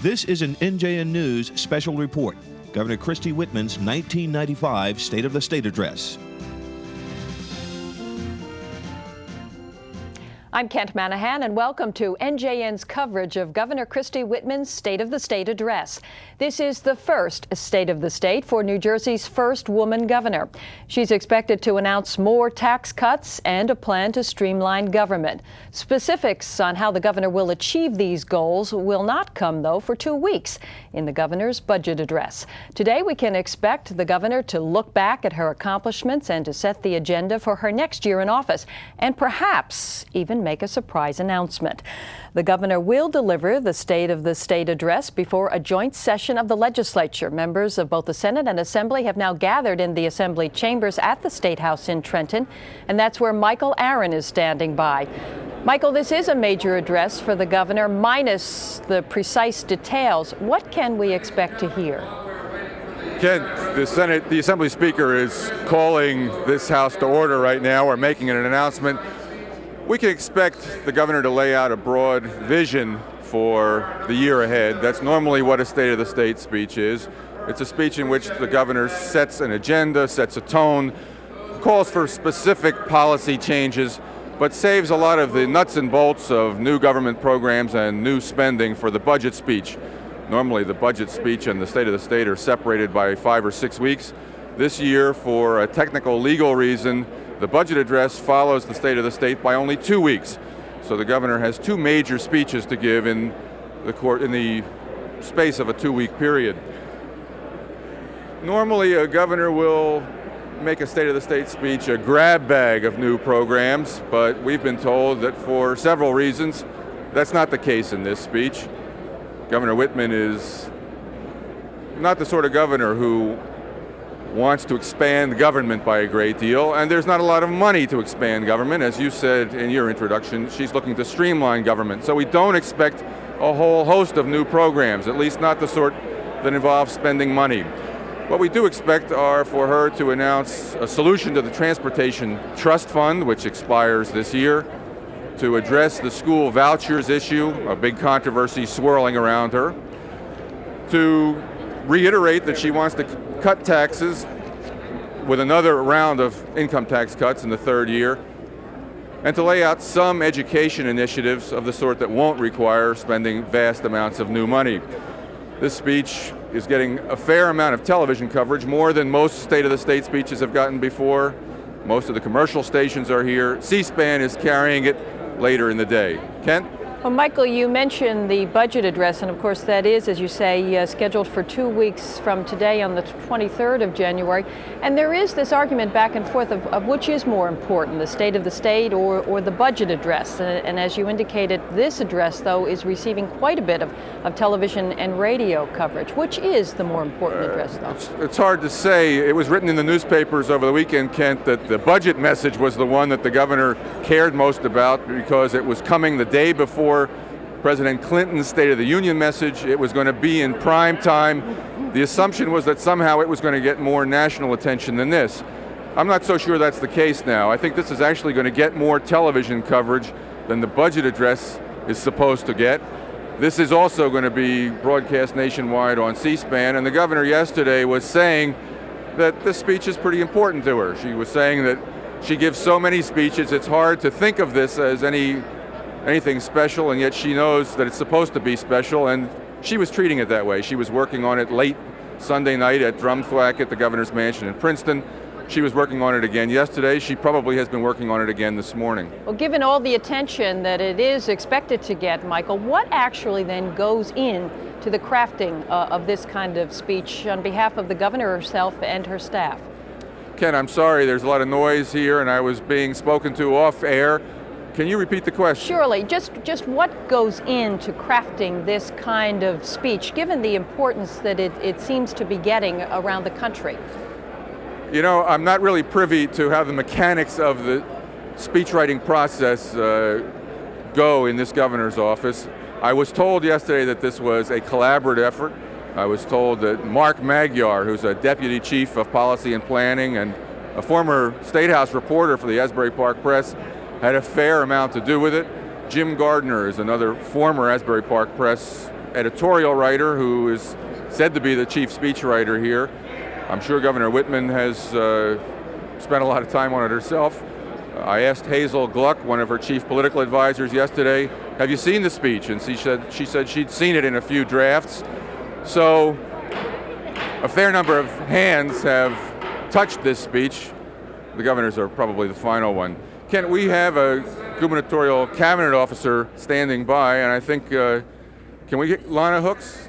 This is an NJN News special report. Governor Christie Whitman's 1995 State of the State Address. I'm Kent Manahan, and welcome to NJN's coverage of Governor Christie Whitman's State of the State Address. This is the first State of the State for New Jersey's first woman governor. She's expected to announce more tax cuts and a plan to streamline government. Specifics on how the governor will achieve these goals will not come, though, for 2 weeks in the governor's budget address. Today, we can expect the governor to look back at her accomplishments and to set the agenda for her next year in office, and perhaps even make a surprise announcement. The governor will deliver the State of the State Address before a joint session of the legislature. Members of both the Senate and Assembly have now gathered in the Assembly chambers at the State House in Trenton, and that's where Michael Aron is standing by. Michael, this is a major address for the governor, minus the precise details. What can we expect to hear? Kent, the Assembly Speaker is calling this House to order right now, or making an announcement. We can expect the governor to lay out a broad vision for the year ahead. That's normally what a State of the State speech is. It's a speech in which the governor sets an agenda, sets a tone, calls for specific policy changes, but saves a lot of the nuts and bolts of new government programs and new spending for the budget speech. Normally the budget speech and the State of the State are separated by 5 or 6 weeks. This year, for a technical legal reason, the budget address follows the State of the State by only 2 weeks. So the governor has 2 major speeches to give in the space of a 2-week period. Normally, a governor will make a State of the State speech a grab bag of new programs, but we've been told that for several reasons, that's not the case in this speech. Governor Whitman is not the sort of governor who wants to expand government by a great deal, and there's not a lot of money to expand government. As you said in your introduction, she's looking to streamline government. So we don't expect a whole host of new programs, at least not the sort that involve spending money. What we do expect are for her to announce a solution to the Transportation Trust Fund, which expires this year, to address the school vouchers issue, a big controversy swirling around her, to reiterate that she wants to cut taxes with another round of income tax cuts in the 3rd year, and to lay out some education initiatives of the sort that won't require spending vast amounts of new money. This speech is getting a fair amount of television coverage, more than most State of the State speeches have gotten before. Most of the commercial stations are here. C-SPAN is carrying it later in the day. Kent? Well, Michael, you mentioned the budget address, and of course that is, as you say, scheduled for 2 weeks from today on the 23rd of January. And there is this argument back and forth of which is more important, the State of the State or the budget address. And as you indicated, this address, though, is receiving quite a bit of television and radio coverage. Which is the more important address, though? It's hard to say. It was written in the newspapers over the weekend, Kent, that the budget message was the one that the governor cared most about because it was coming the day before President Clinton's State of the Union message. It was going to be in prime time. The assumption was that somehow it was going to get more national attention than this. I'm not so sure that's the case now. I think this is actually going to get more television coverage than the budget address is supposed to get. This is also going to be broadcast nationwide on C-SPAN, and the governor yesterday was saying that this speech is pretty important to her. She was saying that she gives so many speeches, it's hard to think of this as anything special, and yet she knows that it's supposed to be special, and she was treating it that way. She was working on it late Sunday night at Drumthwack at the governor's mansion in Princeton. She was working on it again yesterday. She probably has been working on it again this morning. Well, given all the attention that it is expected to get, Michael, what actually then goes in to the crafting of this kind of speech on behalf of the governor herself and her staff? Ken, I'm sorry, there's a lot of noise here, and I was being spoken to off air. Can you repeat the question? Surely. Just what goes into crafting this kind of speech, given the importance that it seems to be getting around the country? You know, I'm not really privy to how the mechanics of the speech writing process go in this governor's office. I was told yesterday that this was a collaborative effort. I was told that Mark Magyar, who's a deputy chief of policy and planning and a former State House reporter for the Asbury Park Press, had a fair amount to do with it. Jim Gardner is another former Asbury Park Press editorial writer who is said to be the chief speechwriter here. I'm sure Governor Whitman has spent a lot of time on it herself. I asked Hazel Gluck, one of her chief political advisors, yesterday, have you seen the speech? And she said she'd seen it in a few drafts. So a fair number of hands have touched this speech. The governors are probably the final one. Kent, we have a gubernatorial cabinet officer standing by, and I think, can we get Lonna Hooks?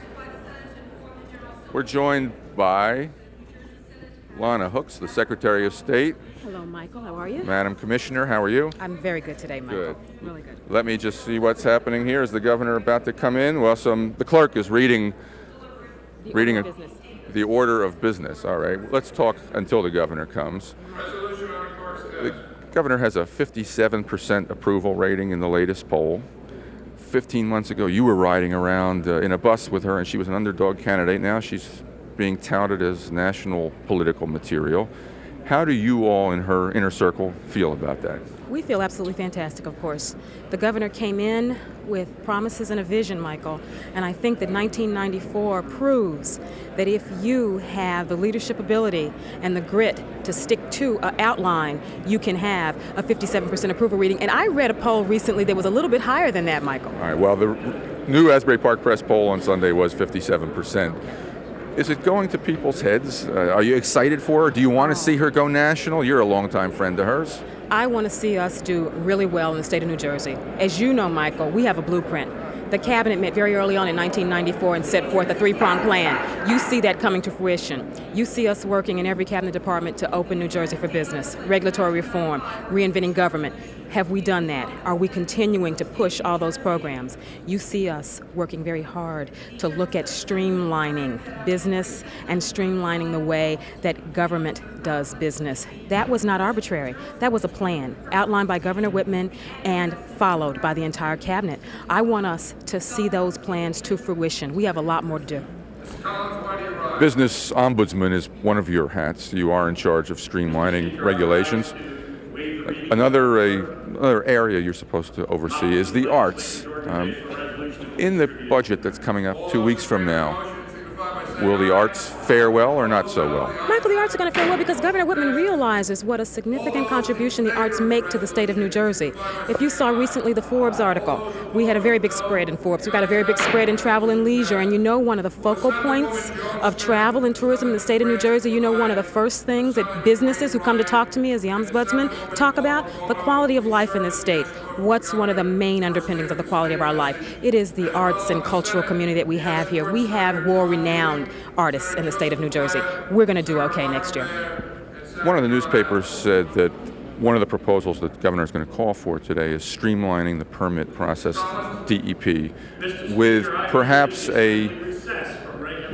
We're joined by Lonna Hooks, the Secretary of State. Hello, Michael. How are you? Madam Commissioner, how are you? I'm very good today, Michael. Good. Really good. Let me just see what's happening here. Is the governor about to come in? Well, the clerk is reading the order of business. All right. Let's talk until the governor comes. The governor has a 57% approval rating in the latest poll. 15 months ago, you were riding around in a bus with her, and she was an underdog candidate. Now she's being touted as national political material. How do you all in her inner circle feel about that? We feel absolutely fantastic, of course. The governor came in with promises and a vision, Michael, and I think that 1994 proves that if you have the leadership ability and the grit to stick to an outline, you can have a 57% approval rating. And I read a poll recently that was a little bit higher than that, Michael. All right, well, the new Asbury Park Press poll on Sunday was 57%. Is it going to people's heads? Are you excited for her? Do you want to see her go national? You're a longtime friend of hers. I want to see us do really well in the state of New Jersey. As you know, Michael, we have a blueprint. The cabinet met very early on in 1994 and set forth a three-pronged plan. You see that coming to fruition. You see us working in every cabinet department to open New Jersey for business, regulatory reform, reinventing government. Have we done that? Are we continuing to push all those programs? You see us working very hard to look at streamlining business and streamlining the way that government does business. That was not arbitrary. That was a plan outlined by Governor Whitman and followed by the entire cabinet. I want us to see those plans to fruition. We have a lot more to do. Business ombudsman is one of your hats. You are in charge of streamlining regulations. Another area you're supposed to oversee is the arts. In the budget that's coming up 2 weeks from now, will the arts fare well or not so well? Michael, the arts are going to fare well because Governor Whitman realizes what a significant contribution the arts make to the state of New Jersey. If you saw recently the Forbes article, we had a very big spread in Forbes. We got a very big spread in travel and leisure. And you know one of the focal points of travel and tourism in the state of New Jersey, you know one of the first things that businesses who come to talk to me as the ombudsman talk about? The quality of life in this state. What's one of the main underpinnings of the quality of our life? It is the arts and cultural community that we have here. We have world-renowned artists in the state of New Jersey. We're going to do okay next year. One of the newspapers said that one of the proposals that the governor is going to call for today is streamlining the permit process, DEP, with perhaps a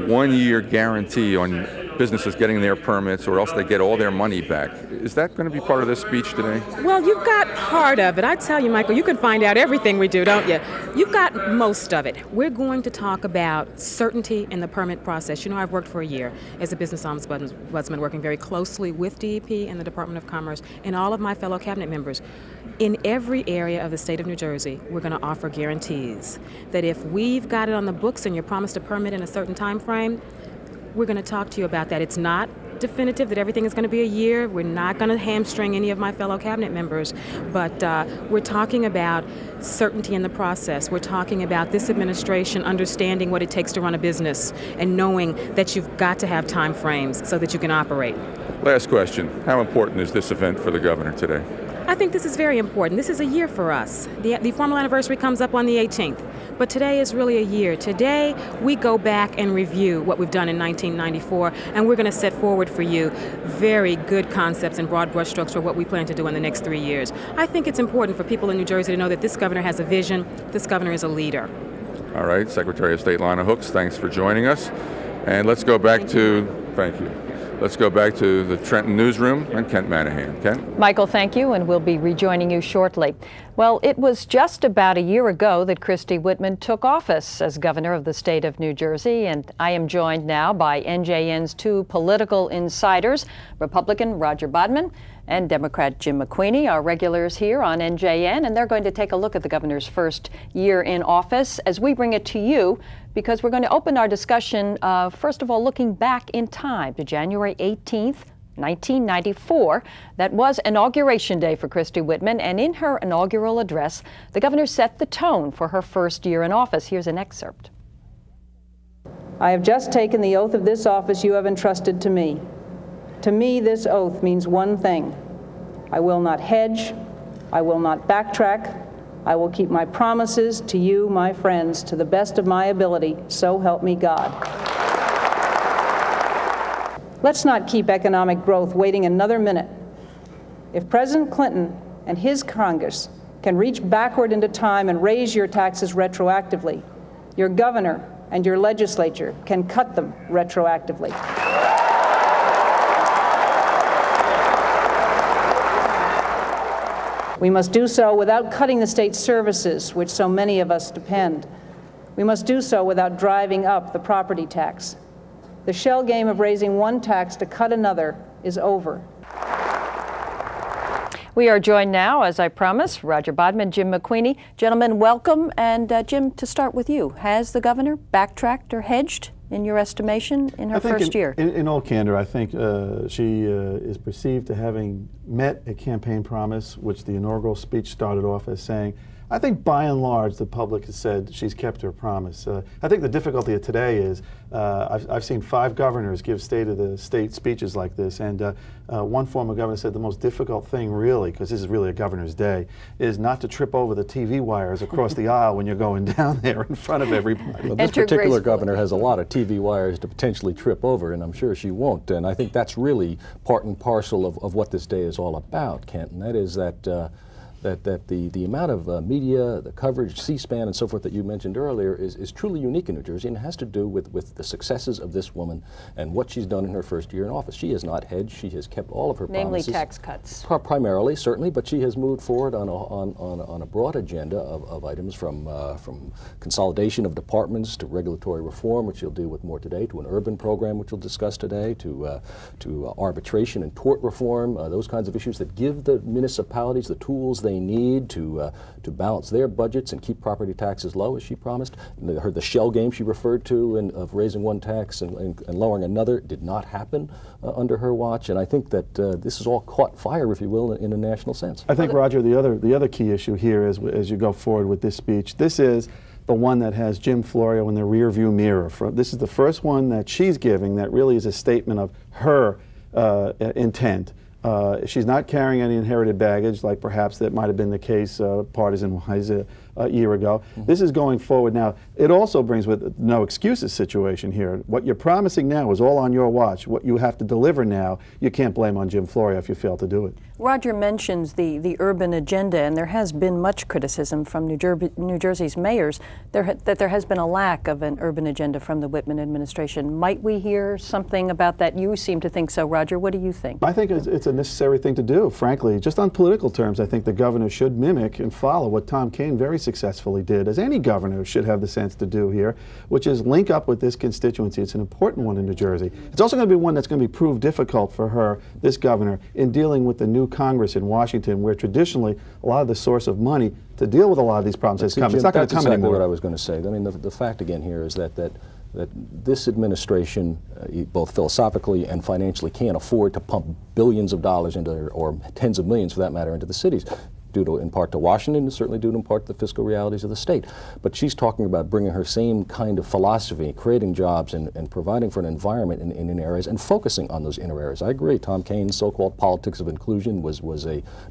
one-year guarantee on businesses getting their permits or else they get all their money back. Is that going to be part of this speech today? Well, you've got part of it. I tell you, Michael, you can find out everything we do, don't you? You've got most of it. We're going to talk about certainty in the permit process. You know, I've worked for a year as a business ombudsman, working very closely with DEP and the Department of Commerce and all of my fellow cabinet members. In every area of the state of New Jersey, we're going to offer guarantees that if we've got it on the books and you're promised a permit in a certain time frame, we're going to talk to you about that. It's not definitive that everything is going to be a year. We're not going to hamstring any of my fellow cabinet members, but we're talking about certainty in the process. We're talking about this administration understanding what it takes to run a business and knowing that you've got to have time frames so that you can operate. Last question. How important is this event for the governor today? I think this is very important. This is a year for us. The formal anniversary comes up on the 18th, but today is really a year. Today, we go back and review what we've done in 1994, and we're going to set forward for you very good concepts and broad brushstrokes for what we plan to do in the next 3 years. I think it's important for people in New Jersey to know that this governor has a vision. This governor is a leader. All right, Secretary of State Lonna Hooks, thanks for joining us. And let's go back thank you. Let's go back to the Trenton newsroom and Kent Manahan. Kent? Michael, thank you, and we'll be rejoining you shortly. Well, it was just about a year ago that Christy Whitman took office as governor of the state of New Jersey, and I am joined now by NJN's two political insiders, Republican Roger Bodman and Democrat Jim McQueeny, our regulars here on NJN, and they're going to take a look at the governor's first year in office as we bring it to you, because we're going to open our discussion, first of all, looking back in time to January 18th, 1994. That was Inauguration Day for Christie Whitman, and in her inaugural address, the governor set the tone for her first year in office. Here's an excerpt. I have just taken the oath of this office you have entrusted to me. To me, this oath means one thing. I will not hedge. I will not backtrack. I will keep my promises to you, my friends, to the best of my ability, so help me God. Let's not keep economic growth waiting another minute. If President Clinton and his Congress can reach backward into time and raise your taxes retroactively, your governor and your legislature can cut them retroactively. We must do so without cutting the state's services, which so many of us depend. We must do so without driving up the property tax. The shell game of raising one tax to cut another is over. We are joined now, as I promised, Roger Bodman, Jim McQueeny. Gentlemen, welcome. And Jim, to start with you, has the governor backtracked or hedged, in your estimation, in her first year? In all candor, I think she is perceived to having met a campaign promise, which the inaugural speech started off as saying. I think by and large the public has said she's kept her promise. I think the difficulty of today is I've seen 5 governors give State of the State speeches like this, and one former governor said the most difficult thing really, because this is really a governor's day, is not to trip over the TV wires across the aisle when you're going down there in front of everybody. Well, this particular governor has a lot of TV wires to potentially trip over, and I'm sure she won't. And I think that's really part and parcel of what this day is all about, Kent, and that is that the amount of media, the coverage, C-SPAN and so forth that you mentioned earlier is truly unique in New Jersey, and has to do with the successes of this woman and what she's done in her first year in office. She has not hedged. She has kept all of her promises. Namely tax cuts. Primarily, certainly, but she has moved forward on a broad agenda of items from consolidation of departments to regulatory reform, which you'll deal with more today, to an urban program, which we'll discuss today, to arbitration and tort reform, those kinds of issues that give the municipalities the tools they need to balance their budgets and keep property taxes low, as she promised. The shell game she referred to of raising one tax and lowering another did not happen under her watch, and I think that this has all caught fire, if you will, in a national sense. I think, Roger, the other key issue here is, as you go forward with this speech, this is the one that has Jim Florio in the rearview mirror. This is the first one that she's giving that really is a statement of her intent. She's not carrying any inherited baggage like perhaps that might have been the case partisan-wise a year ago. Mm-hmm. This is going forward now. It also brings with no excuses situation here. What you're promising now is all on your watch. What you have to deliver now, you can't blame on Jim Florio if you fail to do it. Roger mentions the urban agenda, and there has been much criticism from New Jersey's mayors that there has been a lack of an urban agenda from the Whitman administration. Might we hear something about that? You seem to think so, Roger. What do you think? I think it's a necessary thing to do, frankly. Just on political terms, I think the governor should mimic and follow what Tom Kean very successfully did, as any governor should have the sense to do here, which is link up with this constituency. It's an important one in New Jersey. It's also going to be one that's going to be proved difficult for her, this governor, in dealing with the new Congress in Washington, where traditionally a lot of the source of money to deal with a lot of these problems has come. It's not going to come anymore. That's exactly what I was going to say. I mean, the fact again here is that this administration, both philosophically and financially, can't afford to pump billions of dollars into, or tens of millions for that matter, into the cities. Due in part to Washington, and certainly due in part to the fiscal realities of the state. But she's talking about bringing her same kind of philosophy, creating jobs and providing for an environment in inner areas and focusing on those inner areas. I agree, Tom Kean's so-called politics of inclusion was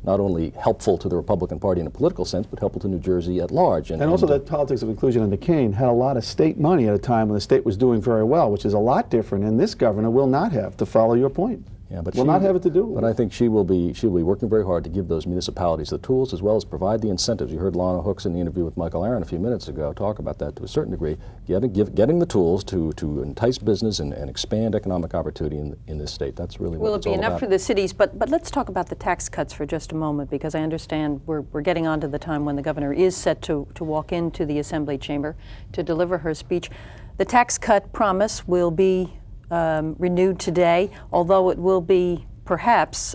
not only helpful to the Republican Party in a political sense, but helpful to New Jersey at large. And also that politics of inclusion under Kean had a lot of state money at a time when the state was doing very well, which is a lot different, and this governor will not have, to follow your point. Yeah, but will not have it to do with. But I think she'll be working very hard to give those municipalities the tools, as well as provide the incentives. You heard Lonna Hooks in the interview with Michael Aron a few minutes ago talk about that to a certain degree, getting the tools to entice business and expand economic opportunity in this state. That's really what it's all about. Will it be enough for the cities? But let's talk about the tax cuts for just a moment, because I understand we're getting on to the time when the governor is set to walk into the Assembly chamber to deliver her speech. The tax cut promise will be renewed today, although it will be perhaps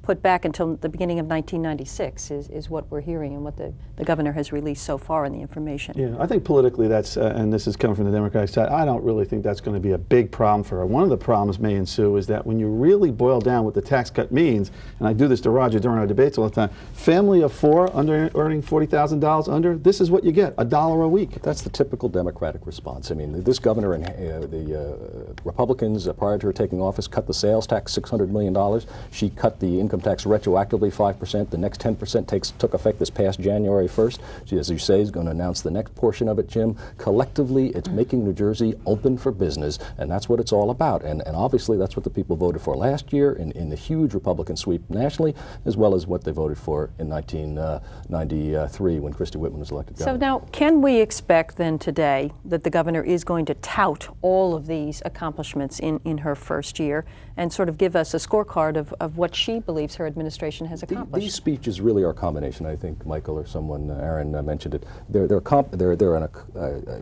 put put back until the beginning of 1996 is what we're hearing and what the governor has released so far in the information. Yeah, I think politically that's, and this is coming from the Democratic side, I don't really think that's going to be a big problem for her. One of the problems may ensue is that when you really boil down what the tax cut means, and I do this to Roger during our debates all the time, family of four earning $40,000 under, this is what you get, $1 a week. But that's the typical Democratic response. I mean, this governor and the Republicans, prior to her taking office, cut the sales tax $600 million. She cut the income tax retroactively 5%. The next 10% took effect this past January 1st. She, as you say, is going to announce the next portion of it, Jim. Collectively, it's making New Jersey open for business, and that's what it's all about. And obviously, that's what the people voted for last year in the huge Republican sweep nationally, as well as what they voted for in 1993 when Christie Whitman was elected governor. So now, can we expect then today that the governor is going to tout all of these accomplishments in her first year and sort of give us a scorecard of what she believes her administration has accomplished? These speeches really are a combination. I think Michael or someone, Aaron, mentioned it. They're an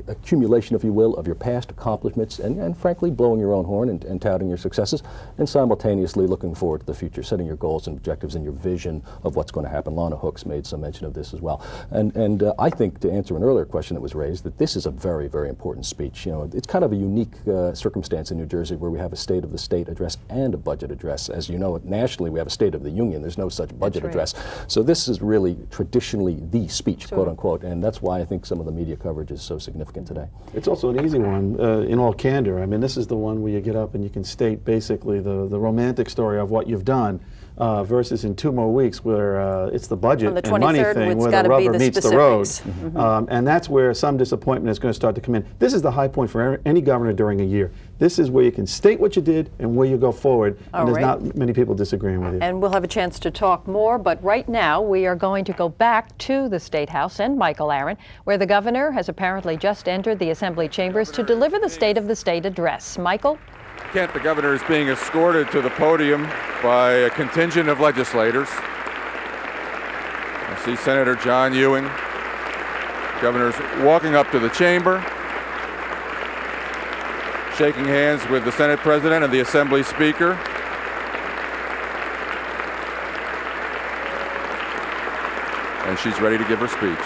accumulation, if you will, of your past accomplishments and frankly, blowing your own horn and touting your successes, and simultaneously looking forward to the future, setting your goals and objectives and your vision of what's going to happen. Lonna Hooks made some mention of this as well. And I think, to answer an earlier question that was raised, that this is a very, very important speech. You know, it's kind of a unique circumstance in New Jersey where we have a State of the State address and a budget address. As you know, nationally we have a State of the Union. There's no such budget address. So this is really traditionally the speech, quote unquote, and that's why I think some of the media coverage is so significant today. It's also an easy one, in all candor. I mean, this is the one where you get up and you can state basically the romantic story of what you've done. Versus in 2 more weeks where it's the budget and money thing where the rubber meets the road. Mm-hmm. And that's where some disappointment is going to start to come in. This is the high point for any governor during a year. This is where you can state what you did and where you go forward, and there's not many people disagreeing with you. And we'll have a chance to talk more, but right now we are going to go back to the State House and Michael Aron, where the governor has apparently just entered the Assembly chambers to deliver the State of the State address. Michael? Kent, the governor is being escorted to the podium by a contingent of legislators. I see Senator John Ewing. The governor's walking up to the chamber, shaking hands with the Senate President and the Assembly Speaker. And she's ready to give her speech.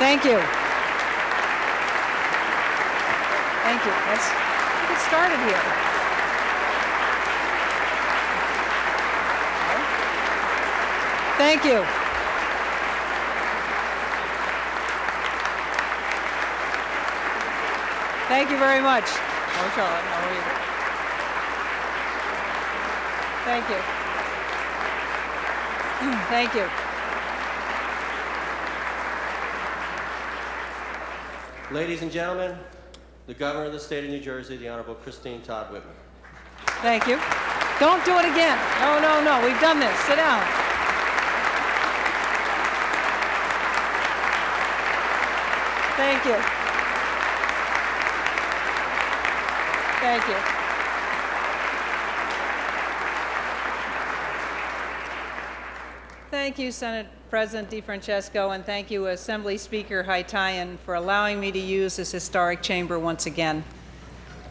Thank you. Thank you. Let's get started here. Thank you. Thank you very much. Oh, Charlotte, how are you? Thank you. Thank you. Ladies and gentlemen, the Governor of the State of New Jersey, the Honorable Christine Todd Whitman. Thank you. Don't do it again. No, no, no. We've done this. Sit down. Thank you. Thank you. Thank you, Senate President DiFrancesco, and thank you, Assembly Speaker Haytaian, for allowing me to use this historic chamber once again.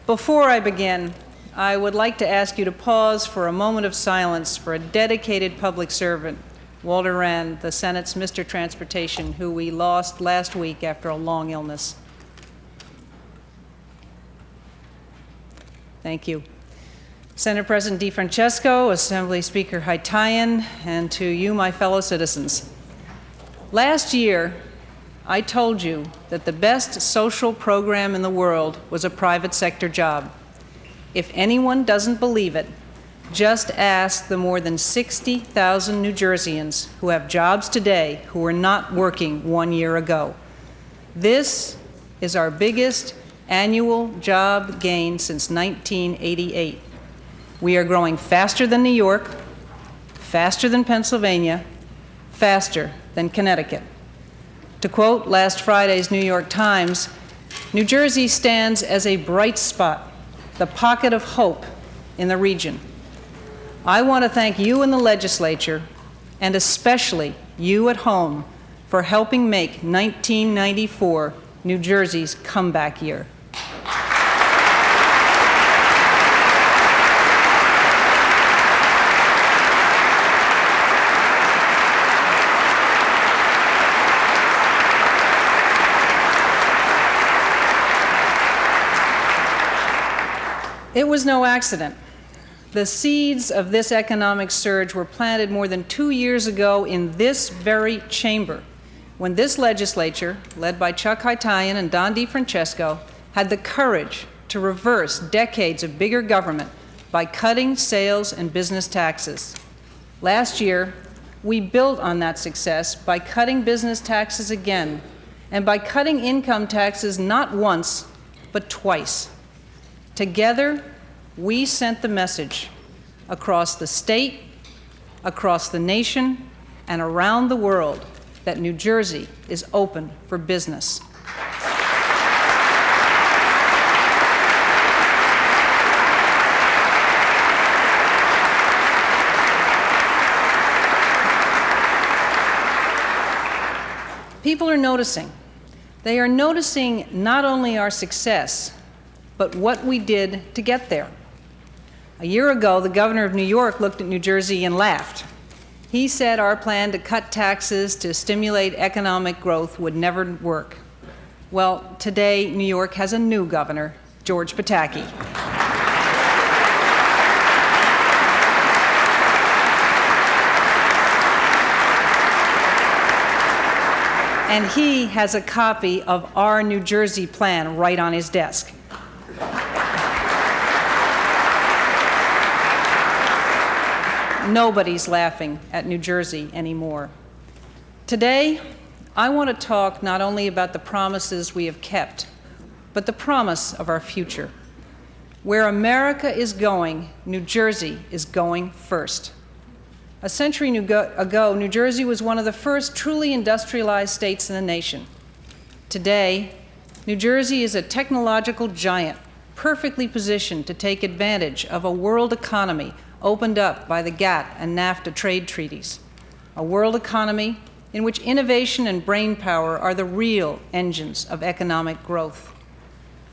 Before I begin, I would like to ask you to pause for a moment of silence for a dedicated public servant, Walter Rand, the Senate's Mr. Transportation, who we lost last week after a long illness. Thank you. Senate President DiFrancesco, Assembly Speaker Haytaian, and to you, my fellow citizens. Last year, I told you that the best social program in the world was a private sector job. If anyone doesn't believe it, just ask the more than 60,000 New Jerseyans who have jobs today who were not working 1 year ago. This is our biggest annual job gain since 1988. We are growing faster than New York, faster than Pennsylvania, faster than Connecticut. To quote last Friday's New York Times, New Jersey stands as a bright spot, the pocket of hope in the region. I want to thank you in the legislature, and especially you at home, for helping make 1994 New Jersey's comeback year. It was no accident. The seeds of this economic surge were planted more than 2 years ago in this very chamber, when this legislature, led by Chuck Haytaian and Don DiFrancesco, had the courage to reverse decades of bigger government by cutting sales and business taxes. Last year, we built on that success by cutting business taxes again, and by cutting income taxes not once, but twice. Together, we sent the message across the state, across the nation, and around the world that New Jersey is open for business. People are noticing. They are noticing not only our success, but what we did to get there. A year ago, the governor of New York looked at New Jersey and laughed. He said our plan to cut taxes to stimulate economic growth would never work. Well, today, New York has a new governor, George Pataki. And he has a copy of our New Jersey plan right on his desk. Nobody's laughing at New Jersey anymore. Today, I want to talk not only about the promises we have kept, but the promise of our future. Where America is going, New Jersey is going first. A century ago, New Jersey was one of the first truly industrialized states in the nation. Today, New Jersey is a technological giant, perfectly positioned to take advantage of a world economy opened up by the GATT and NAFTA trade treaties, a world economy in which innovation and brainpower are the real engines of economic growth.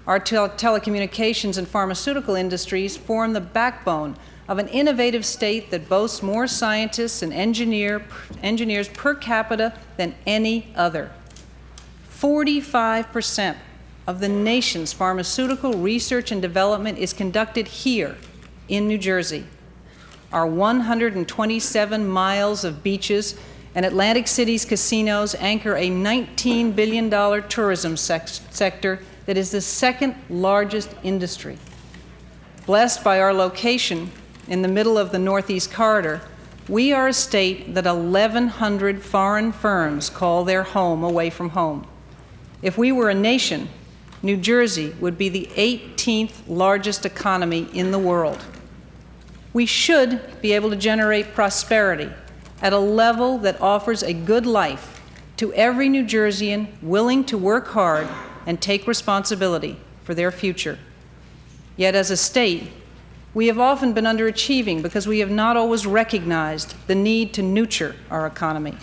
Our telecommunications and pharmaceutical industries form the backbone of an innovative state that boasts more scientists and engineers per capita than any other. 45% of the nation's pharmaceutical research and development is conducted here in New Jersey. Our 127 miles of beaches and Atlantic City's casinos anchor a $19 billion tourism sector that is the second largest industry. Blessed by our location in the middle of the Northeast Corridor, we are a state that 1,100 foreign firms call their home away from home. If we were a nation, New Jersey would be the 18th largest economy in the world. We should be able to generate prosperity at a level that offers a good life to every New Jerseyan willing to work hard and take responsibility for their future. Yet as a state, we have often been underachieving because we have not always recognized the need to nurture our economy.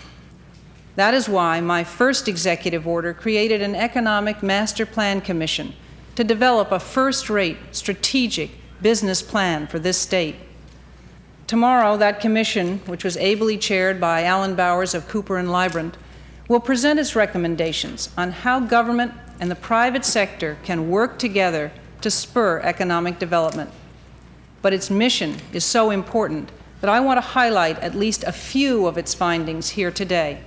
That is why my first executive order created an Economic Master Plan Commission to develop a first-rate strategic business plan for this state. Tomorrow, that commission, which was ably chaired by Alan Bowers of Cooper and Lybrand, will present its recommendations on how government and the private sector can work together to spur economic development. But its mission is so important that I want to highlight at least a few of its findings here today.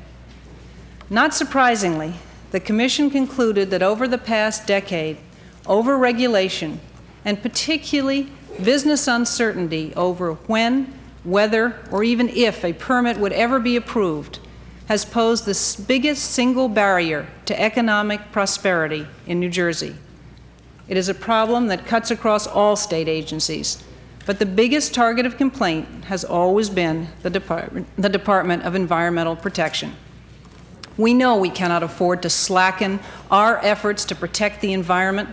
Not surprisingly, the Commission concluded that over the past decade, overregulation, and particularly business uncertainty over when, whether, or even if a permit would ever be approved, has posed the biggest single barrier to economic prosperity in New Jersey. It is a problem that cuts across all state agencies, But the biggest target of complaint has always been the Department of Environmental Protection. We know we cannot afford to slacken our efforts to protect the environment.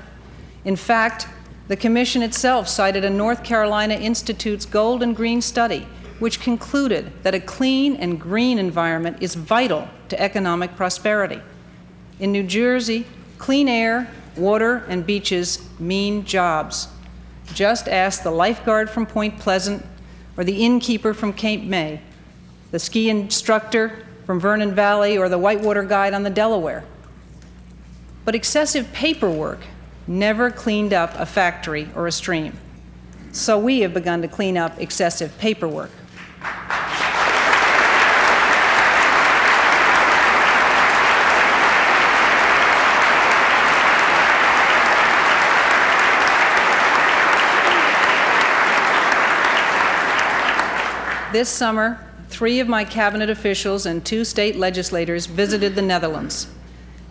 In fact, the Commission itself cited a North Carolina Institute's Gold and Green study, which concluded that a clean and green environment is vital to economic prosperity. In New Jersey, clean air, water, and beaches mean jobs. Just ask the lifeguard from Point Pleasant or the innkeeper from Cape May, the ski instructor from Vernon Valley or the whitewater guide on the Delaware. But excessive paperwork never cleaned up a factory or a stream. So we have begun to clean up excessive paperwork. This summer, 3 of my cabinet officials and 2 state legislators visited the Netherlands.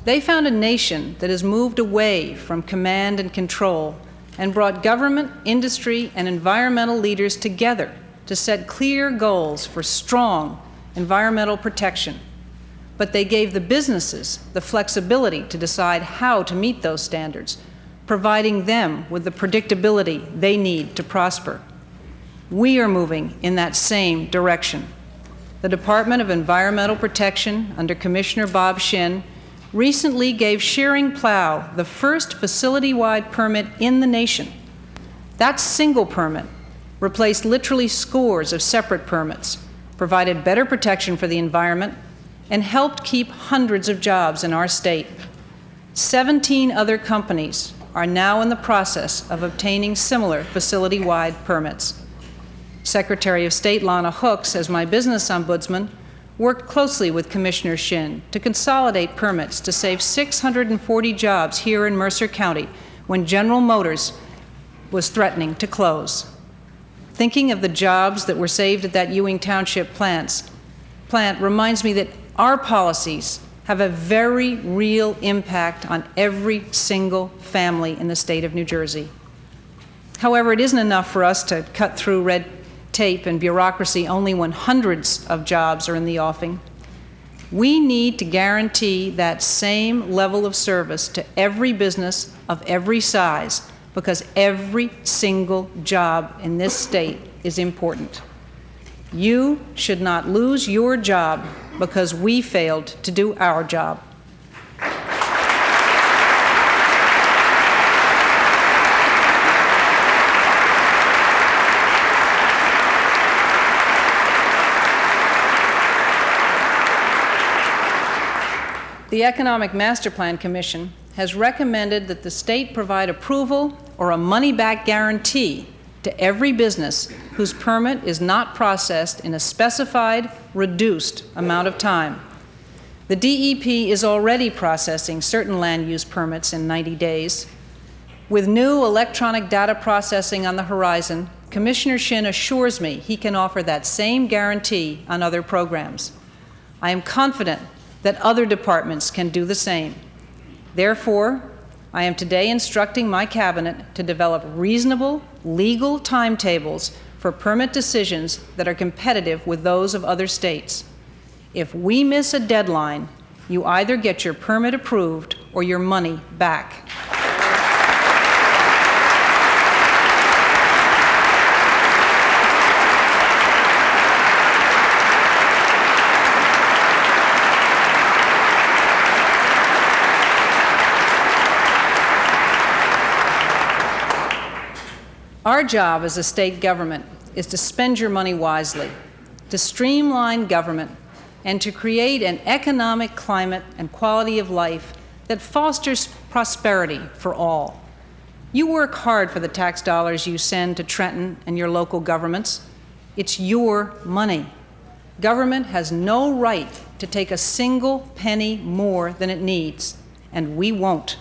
They found a nation that has moved away from command and control and brought government, industry, and environmental leaders together to set clear goals for strong environmental protection. But they gave the businesses the flexibility to decide how to meet those standards, providing them with the predictability they need to prosper. We are moving in that same direction. The Department of Environmental Protection, under Commissioner Bob Shin, recently gave Shearing Plow the first facility-wide permit in the nation. That single permit replaced literally scores of separate permits, provided better protection for the environment, and helped keep hundreds of jobs in our state. 17 other companies are now in the process of obtaining similar facility-wide permits. Secretary of State Lonna Hooks, as my business ombudsman, worked closely with Commissioner Shin to consolidate permits to save 640 jobs here in Mercer County when General Motors was threatening to close. Thinking of the jobs that were saved at that Ewing Township plant reminds me that our policies have a very real impact on every single family in the state of New Jersey. However, it isn't enough for us to cut through red tape and bureaucracy only when hundreds of jobs are in the offing. We need to guarantee that same level of service to every business of every size, because every single job in this state is important. You should not lose your job because we failed to do our job. The Economic Master Plan Commission has recommended that the state provide approval or a money-back guarantee to every business whose permit is not processed in a specified, reduced amount of time. The DEP is already processing certain land use permits in 90 days. With new electronic data processing on the horizon, Commissioner Shin assures me he can offer that same guarantee on other programs. I am confident that other departments can do the same. Therefore, I am today instructing my cabinet to develop reasonable, legal timetables for permit decisions that are competitive with those of other states. If we miss a deadline, you either get your permit approved or your money back. Our job as a state government is to spend your money wisely, to streamline government, and to create an economic climate and quality of life that fosters prosperity for all. You work hard for the tax dollars you send to Trenton and your local governments. It's your money. Government has no right to take a single penny more than it needs, and we won't.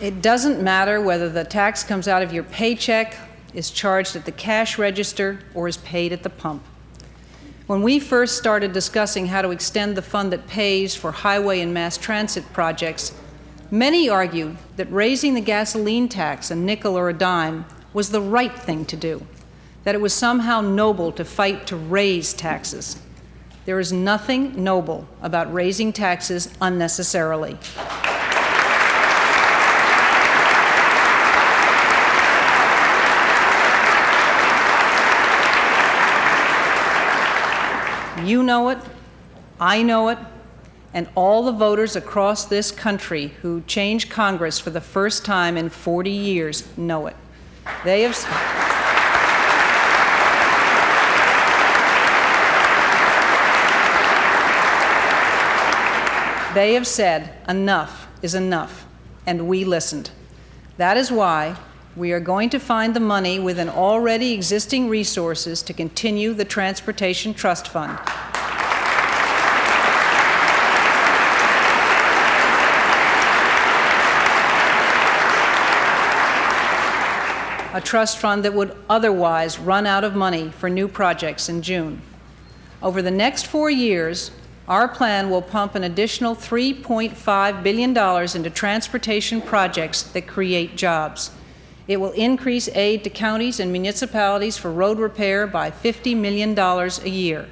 It doesn't matter whether the tax comes out of your paycheck, is charged at the cash register, or is paid at the pump. When we first started discussing how to extend the fund that pays for highway and mass transit projects, many argued that raising the gasoline tax a nickel or a dime was the right thing to do, that it was somehow noble to fight to raise taxes. There is nothing noble about raising taxes unnecessarily. You know it, I know it, and all the voters across this country who changed Congress for the first time in 40 years know it. They have said enough is enough, and we listened. That is why we are going to find the money within already existing resources to continue the Transportation Trust Fund. A trust fund that would otherwise run out of money for new projects in June. Over the next 4 years, our plan will pump an additional $3.5 billion into transportation projects that create jobs. It will increase aid to counties and municipalities for road repair by $50 million a year.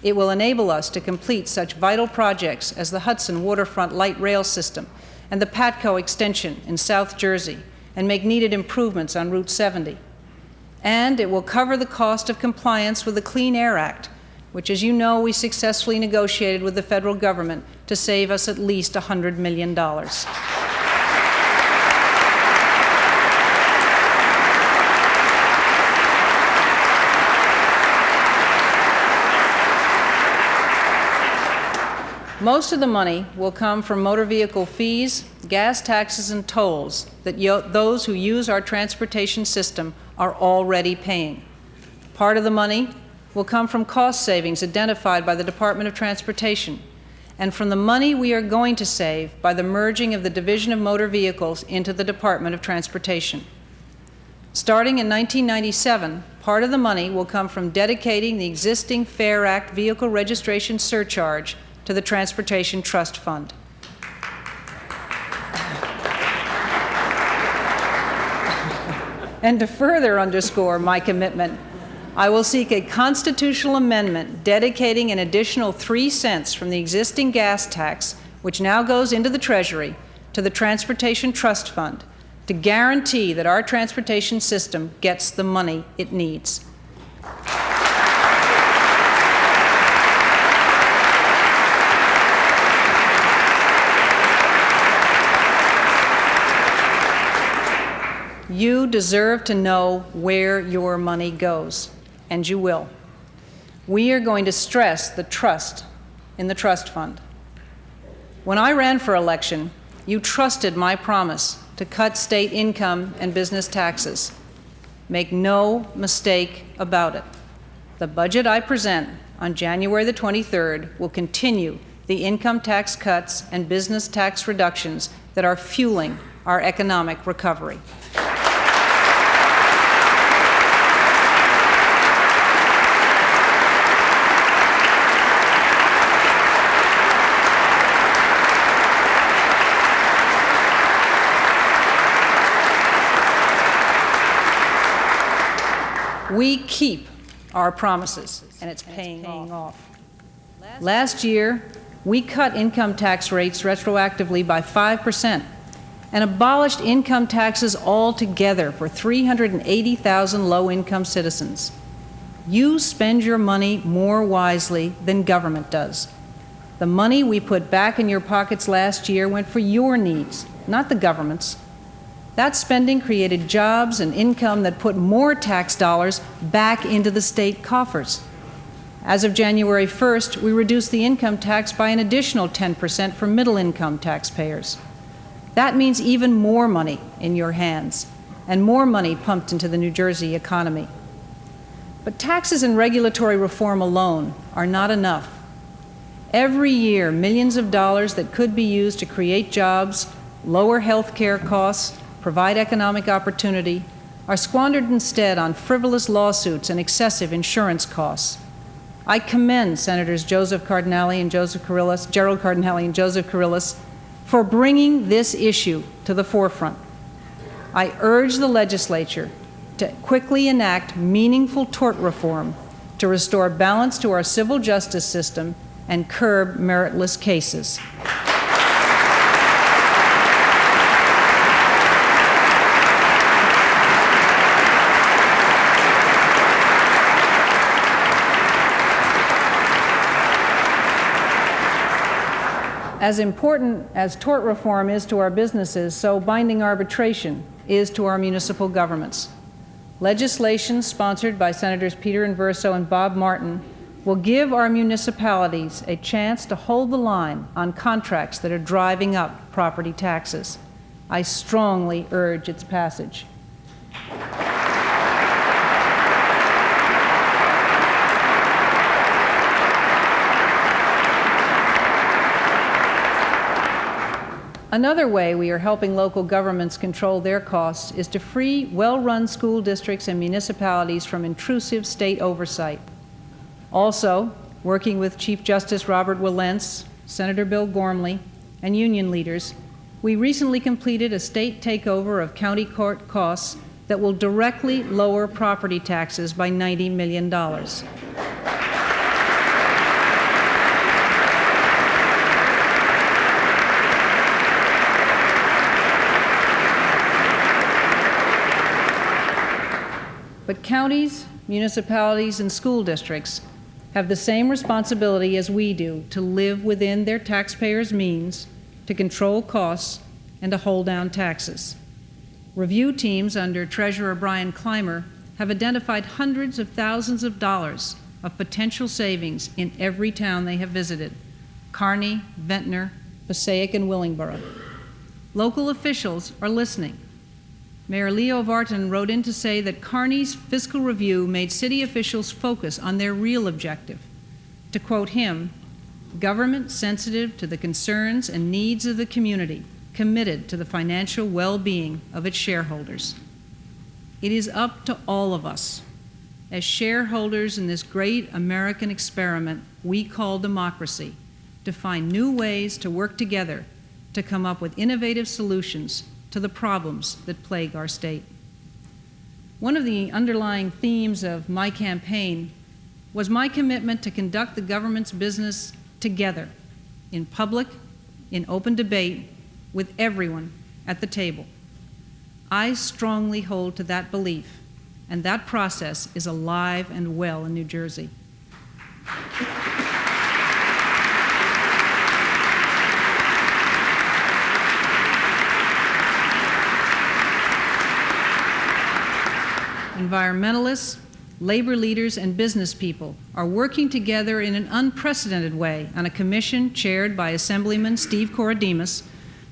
It will enable us to complete such vital projects as the Hudson Waterfront Light Rail System and the Patco Extension in South Jersey, and make needed improvements on Route 70. And it will cover the cost of compliance with the Clean Air Act, which, as you know, we successfully negotiated with the federal government to save us at least $100 million. Most of the money will come from motor vehicle fees, gas taxes, and tolls that those who use our transportation system are already paying. Part of the money will come from cost savings identified by the Department of Transportation, and from the money we are going to save by the merging of the Division of Motor Vehicles into the Department of Transportation. Starting in 1997, part of the money will come from dedicating the existing FAIR Act vehicle registration surcharge to the Transportation Trust Fund. And to further underscore my commitment, I will seek a constitutional amendment dedicating an additional 3 cents from the existing gas tax, which now goes into the Treasury, to the Transportation Trust Fund to guarantee that our transportation system gets the money it needs. You deserve to know where your money goes, and you will. We are going to stress the trust in the trust fund. When I ran for election, you trusted my promise to cut state income and business taxes. Make no mistake about it. The budget I present on January the 23rd will continue the income tax cuts and business tax reductions that are fueling our economic recovery. We keep our promises, and it's paying off. Last year, we cut income tax rates retroactively by 5% and abolished income taxes altogether for 380,000 low-income citizens. You spend your money more wisely than government does. The money we put back in your pockets last year went for your needs, not the government's. That spending created jobs and income that put more tax dollars back into the state coffers. As of January 1st, we reduced the income tax by an additional 10% for middle-income taxpayers. That means even more money in your hands and more money pumped into the New Jersey economy. But taxes and regulatory reform alone are not enough. Every year, millions of dollars that could be used to create jobs, lower health care costs, provide economic opportunity, are squandered instead on frivolous lawsuits and excessive insurance costs. I commend Senators Gerald Cardinale and Joseph Carrillas for bringing this issue to the forefront. I urge the legislature to quickly enact meaningful tort reform to restore balance to our civil justice system and curb meritless cases. As important as tort reform is to our businesses, so binding arbitration is to our municipal governments. Legislation sponsored by Senators Peter Inverso and Bob Martin will give our municipalities a chance to hold the line on contracts that are driving up property taxes. I strongly urge its passage. Another way we are helping local governments control their costs is to free well-run school districts and municipalities from intrusive state oversight. Also, working with Chief Justice Robert Willentz, Senator Bill Gormley, and union leaders, we recently completed a state takeover of county court costs that will directly lower property taxes by $90 million. But counties, municipalities, and school districts have the same responsibility as we do to live within their taxpayers' means, to control costs, and to hold down taxes. Review teams under Treasurer Brian Clymer have identified hundreds of thousands of dollars of potential savings in every town they have visited: Kearney, Ventnor, Passaic, and Willingboro. Local officials are listening. Mayor Leo Vartan wrote in to say that Kearney's fiscal review made city officials focus on their real objective. To quote him, "Government sensitive to the concerns and needs of the community, committed to the financial well-being of its shareholders." It is up to all of us, as shareholders in this great American experiment we call democracy, to find new ways to work together to come up with innovative solutions to the problems that plague our state. One of the underlying themes of my campaign was my commitment to conduct the government's business together, in public, in open debate, with everyone at the table. I strongly hold to that belief, and that process is alive and well in New Jersey. Environmentalists, labor leaders, and business people are working together in an unprecedented way on a commission chaired by Assemblyman Steve Korodemus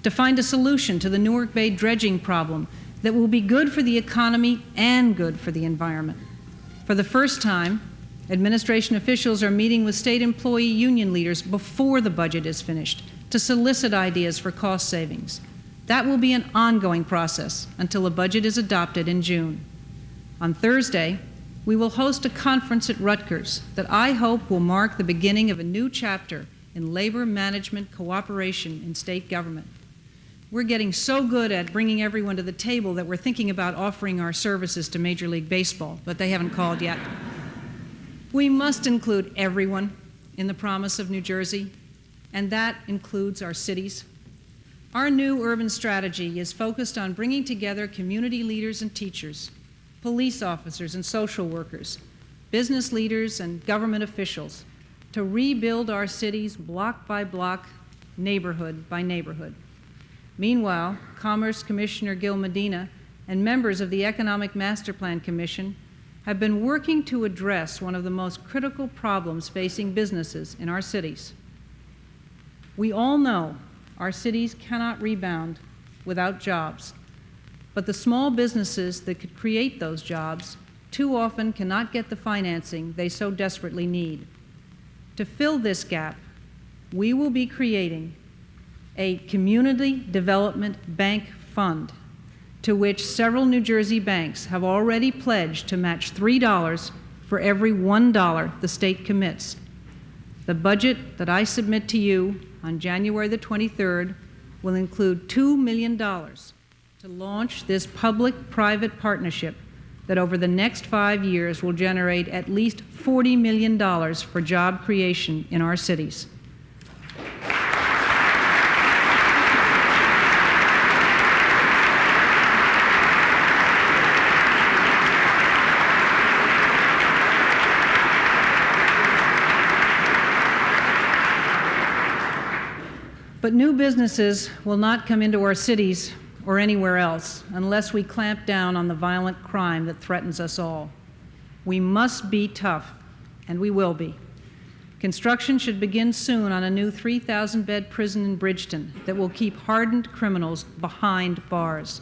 to find a solution to the Newark Bay dredging problem that will be good for the economy and good for the environment. For the first time, administration officials are meeting with state employee union leaders before the budget is finished to solicit ideas for cost savings. That will be an ongoing process until a budget is adopted in June. On Thursday, we will host a conference at Rutgers that I hope will mark the beginning of a new chapter in labor management cooperation in state government. We're getting so good at bringing everyone to the table that we're thinking about offering our services to Major League Baseball, but they haven't called yet. We must include everyone in the promise of New Jersey, and that includes our cities. Our new urban strategy is focused on bringing together community leaders and teachers, police officers and social workers, business leaders and government officials to rebuild our cities block by block, neighborhood by neighborhood. Meanwhile, Commerce Commissioner Gil Medina and members of the Economic Master Plan Commission have been working to address one of the most critical problems facing businesses in our cities. We all know our cities cannot rebound without jobs, but the small businesses that could create those jobs too often cannot get the financing they so desperately need. To fill this gap, we will be creating a Community Development Bank Fund, to which several New Jersey banks have already pledged to match $3 for for every $1 the state commits. The budget that I submit to you on January the 23rd will include $2 million to launch this public-private partnership that over the next 5 years will generate at least $40 million for job creation in our cities. But new businesses will not come into our cities or anywhere else unless we clamp down on the violent crime that threatens us all. We must be tough, and we will be. Construction should begin soon on a new 3,000-bed prison in Bridgeton that will keep hardened criminals behind bars.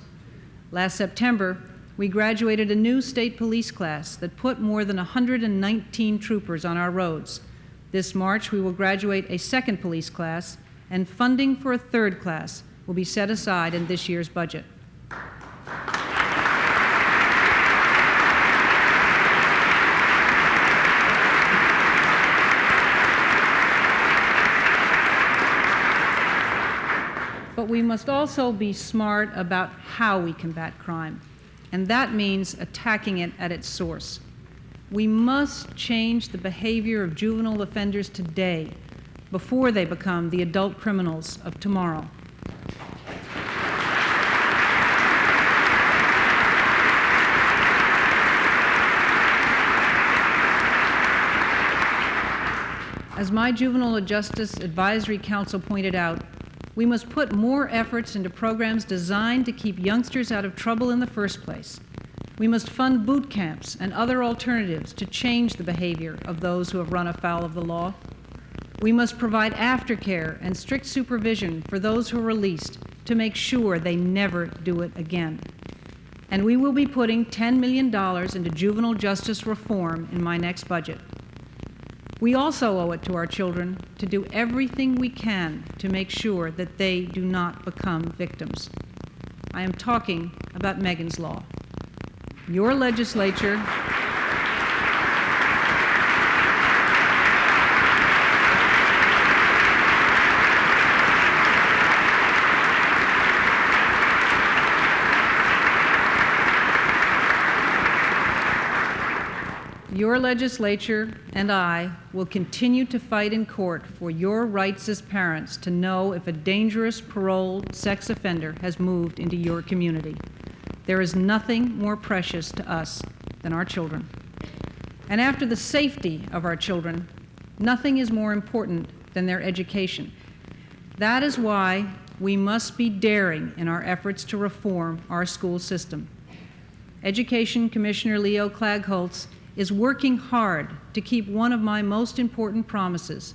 Last September, we graduated a new state police class that put more than 119 troopers on our roads. This March, we will graduate a second police class, and funding for a third class will be set aside in this year's budget. But we must also be smart about how we combat crime, and that means attacking it at its source. We must change the behavior of juvenile offenders today before they become the adult criminals of tomorrow. As my Juvenile Justice Advisory Council pointed out, we must put more efforts into programs designed to keep youngsters out of trouble in the first place. We must fund boot camps and other alternatives to change the behavior of those who have run afoul of the law. We must provide aftercare and strict supervision for those who are released to make sure they never do it again. And we will be putting $10 million into juvenile justice reform in my next budget. We also owe it to our children to do everything we can to make sure that they do not become victims. I am talking about Megan's Law. Your legislature Your legislature and I will continue to fight in court for your rights as parents to know if a dangerous paroled sex offender has moved into your community. There is nothing more precious to us than our children. And after the safety of our children, nothing is more important than their education. That is why we must be daring in our efforts to reform our school system. Education Commissioner Leo Klagholz is working hard to keep one of my most important promises,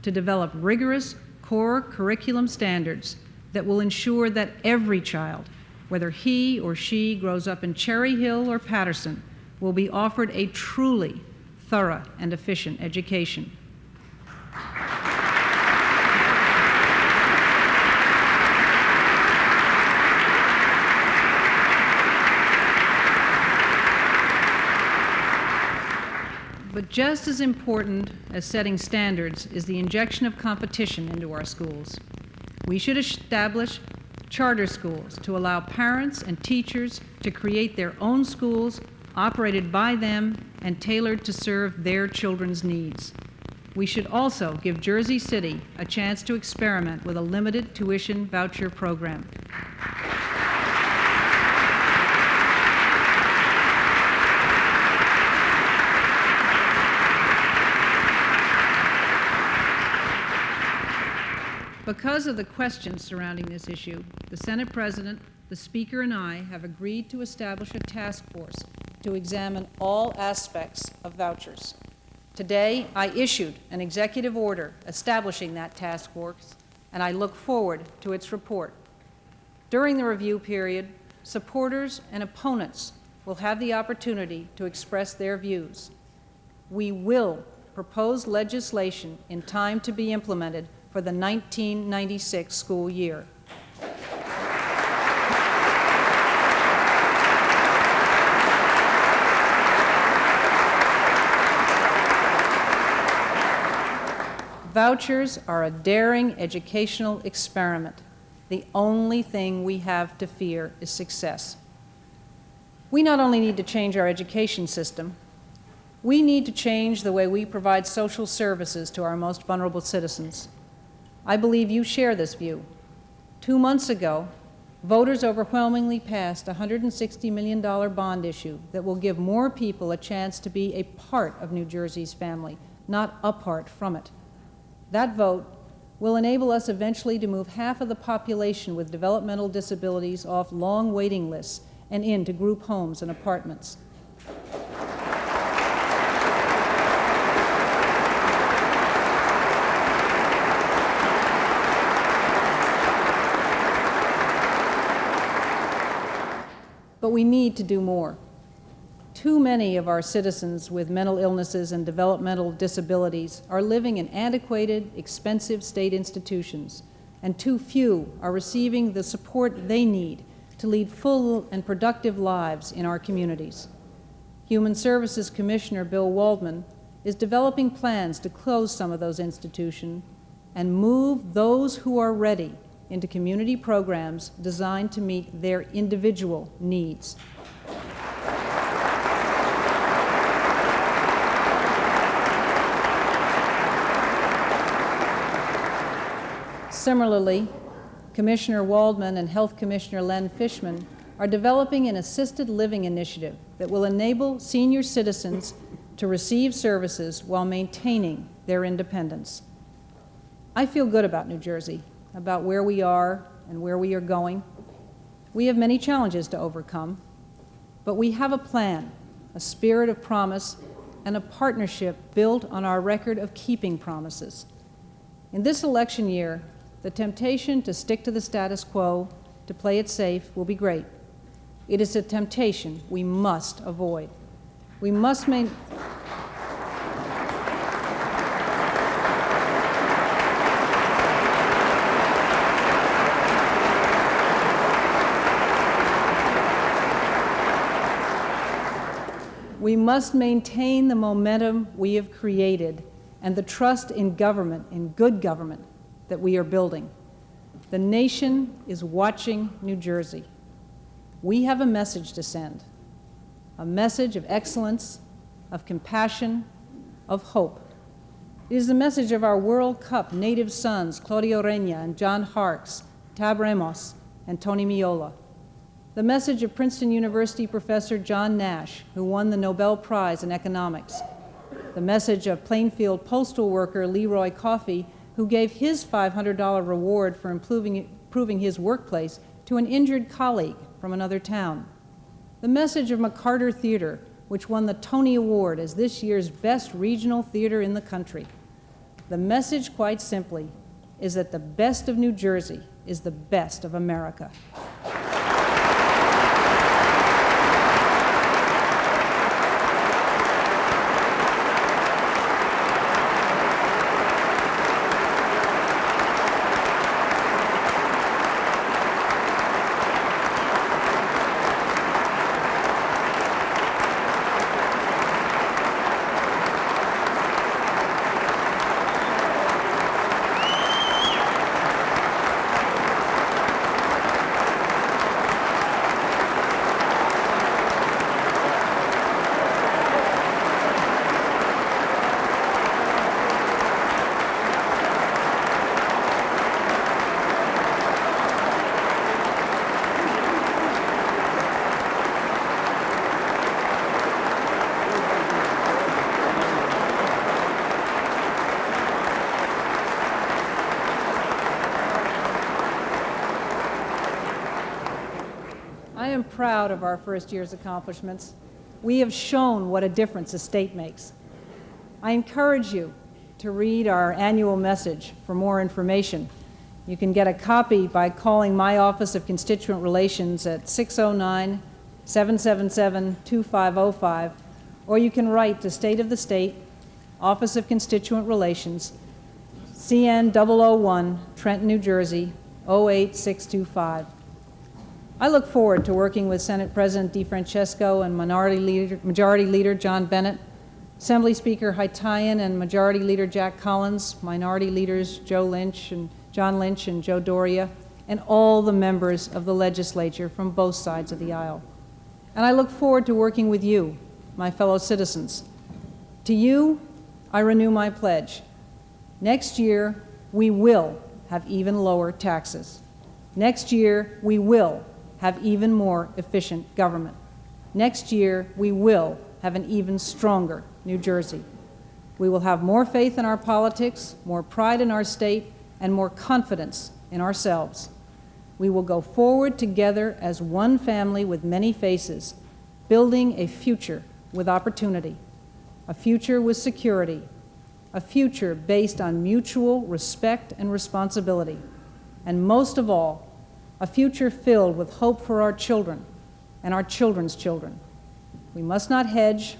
to develop rigorous core curriculum standards that will ensure that every child, whether he or she grows up in Cherry Hill or Patterson, will be offered a truly thorough and efficient education. But just as important as setting standards is the injection of competition into our schools. We should establish charter schools to allow parents and teachers to create their own schools operated by them and tailored to serve their children's needs. We should also give Jersey City a chance to experiment with a limited tuition voucher program. Because of the questions surrounding this issue, the Senate President, the Speaker, and I have agreed to establish a task force to examine all aspects of vouchers. Today, I issued an executive order establishing that task force, and I look forward to its report. During the review period, supporters and opponents will have the opportunity to express their views. We will propose legislation in time to be implemented for the 1996 school year. Vouchers are a daring educational experiment. The only thing we have to fear is success. We not only need to change our education system, we need to change the way we provide social services to our most vulnerable citizens. I believe you share this view. 2 months ago, voters overwhelmingly passed a $160 million bond issue that will give more people a chance to be a part of New Jersey's family, not apart from it. That vote will enable us eventually to move half of the population with developmental disabilities off long waiting lists and into group homes and apartments. But we need to do more. Too many of our citizens with mental illnesses and developmental disabilities are living in antiquated, expensive state institutions, and too few are receiving the support they need to lead full and productive lives in our communities. Human Services Commissioner Bill Waldman is developing plans to close some of those institutions and move those who are ready into community programs designed to meet their individual needs. Similarly, Commissioner Waldman and Health Commissioner Len Fishman are developing an assisted living initiative that will enable senior citizens to receive services while maintaining their independence. I feel good about New Jersey, about where we are and where we are going. We have many challenges to overcome, but we have a plan, a spirit of promise, and a partnership built on our record of keeping promises. In this election year, the temptation to stick to the status quo, to play it safe, will be great. It is a temptation we must avoid. We must maintain the momentum we have created and the trust in government, in good government, that we are building. The nation is watching New Jersey. We have a message to send, a message of excellence, of compassion, of hope. It is the message of our World Cup native sons, Claudio Reina and John Harkes, Tab Ramos, and Tony Miola. The message of Princeton University professor John Nash, who won the Nobel Prize in economics. The message of Plainfield postal worker Leroy Coffey, who gave his $500 reward for improving his workplace to an injured colleague from another town. The message of McCarter Theater, which won the Tony Award as this year's best regional theater in the country. The message, quite simply, is that the best of New Jersey is the best of America. I am proud of our first year's accomplishments. We have shown what a difference a state makes. I encourage you to read our annual message for more information. You can get a copy by calling my Office of Constituent Relations at 609-777-2505, or you can write to State of the State, Office of Constituent Relations, CN 001, Trenton, New Jersey, 08625. I look forward to working with Senate President DiFrancesco and Majority Leader John Bennett Assembly Speaker Haytaian and Majority Leader Jack Collins, Minority Leaders John Lynch and Joe Doria, and all the members of the legislature from both sides of the aisle. And I look forward to working with you, my fellow citizens. To you, I renew my pledge. Next year, we will have even lower taxes. Next year, we will have even more efficient government. Next year, we will have an even stronger New Jersey. We will have more faith in our politics, more pride in our state, and more confidence in ourselves. We will go forward together as one family with many faces, building a future with opportunity, a future with security, a future based on mutual respect and responsibility, and most of all, a future filled with hope for our children and our children's children. We must not hedge.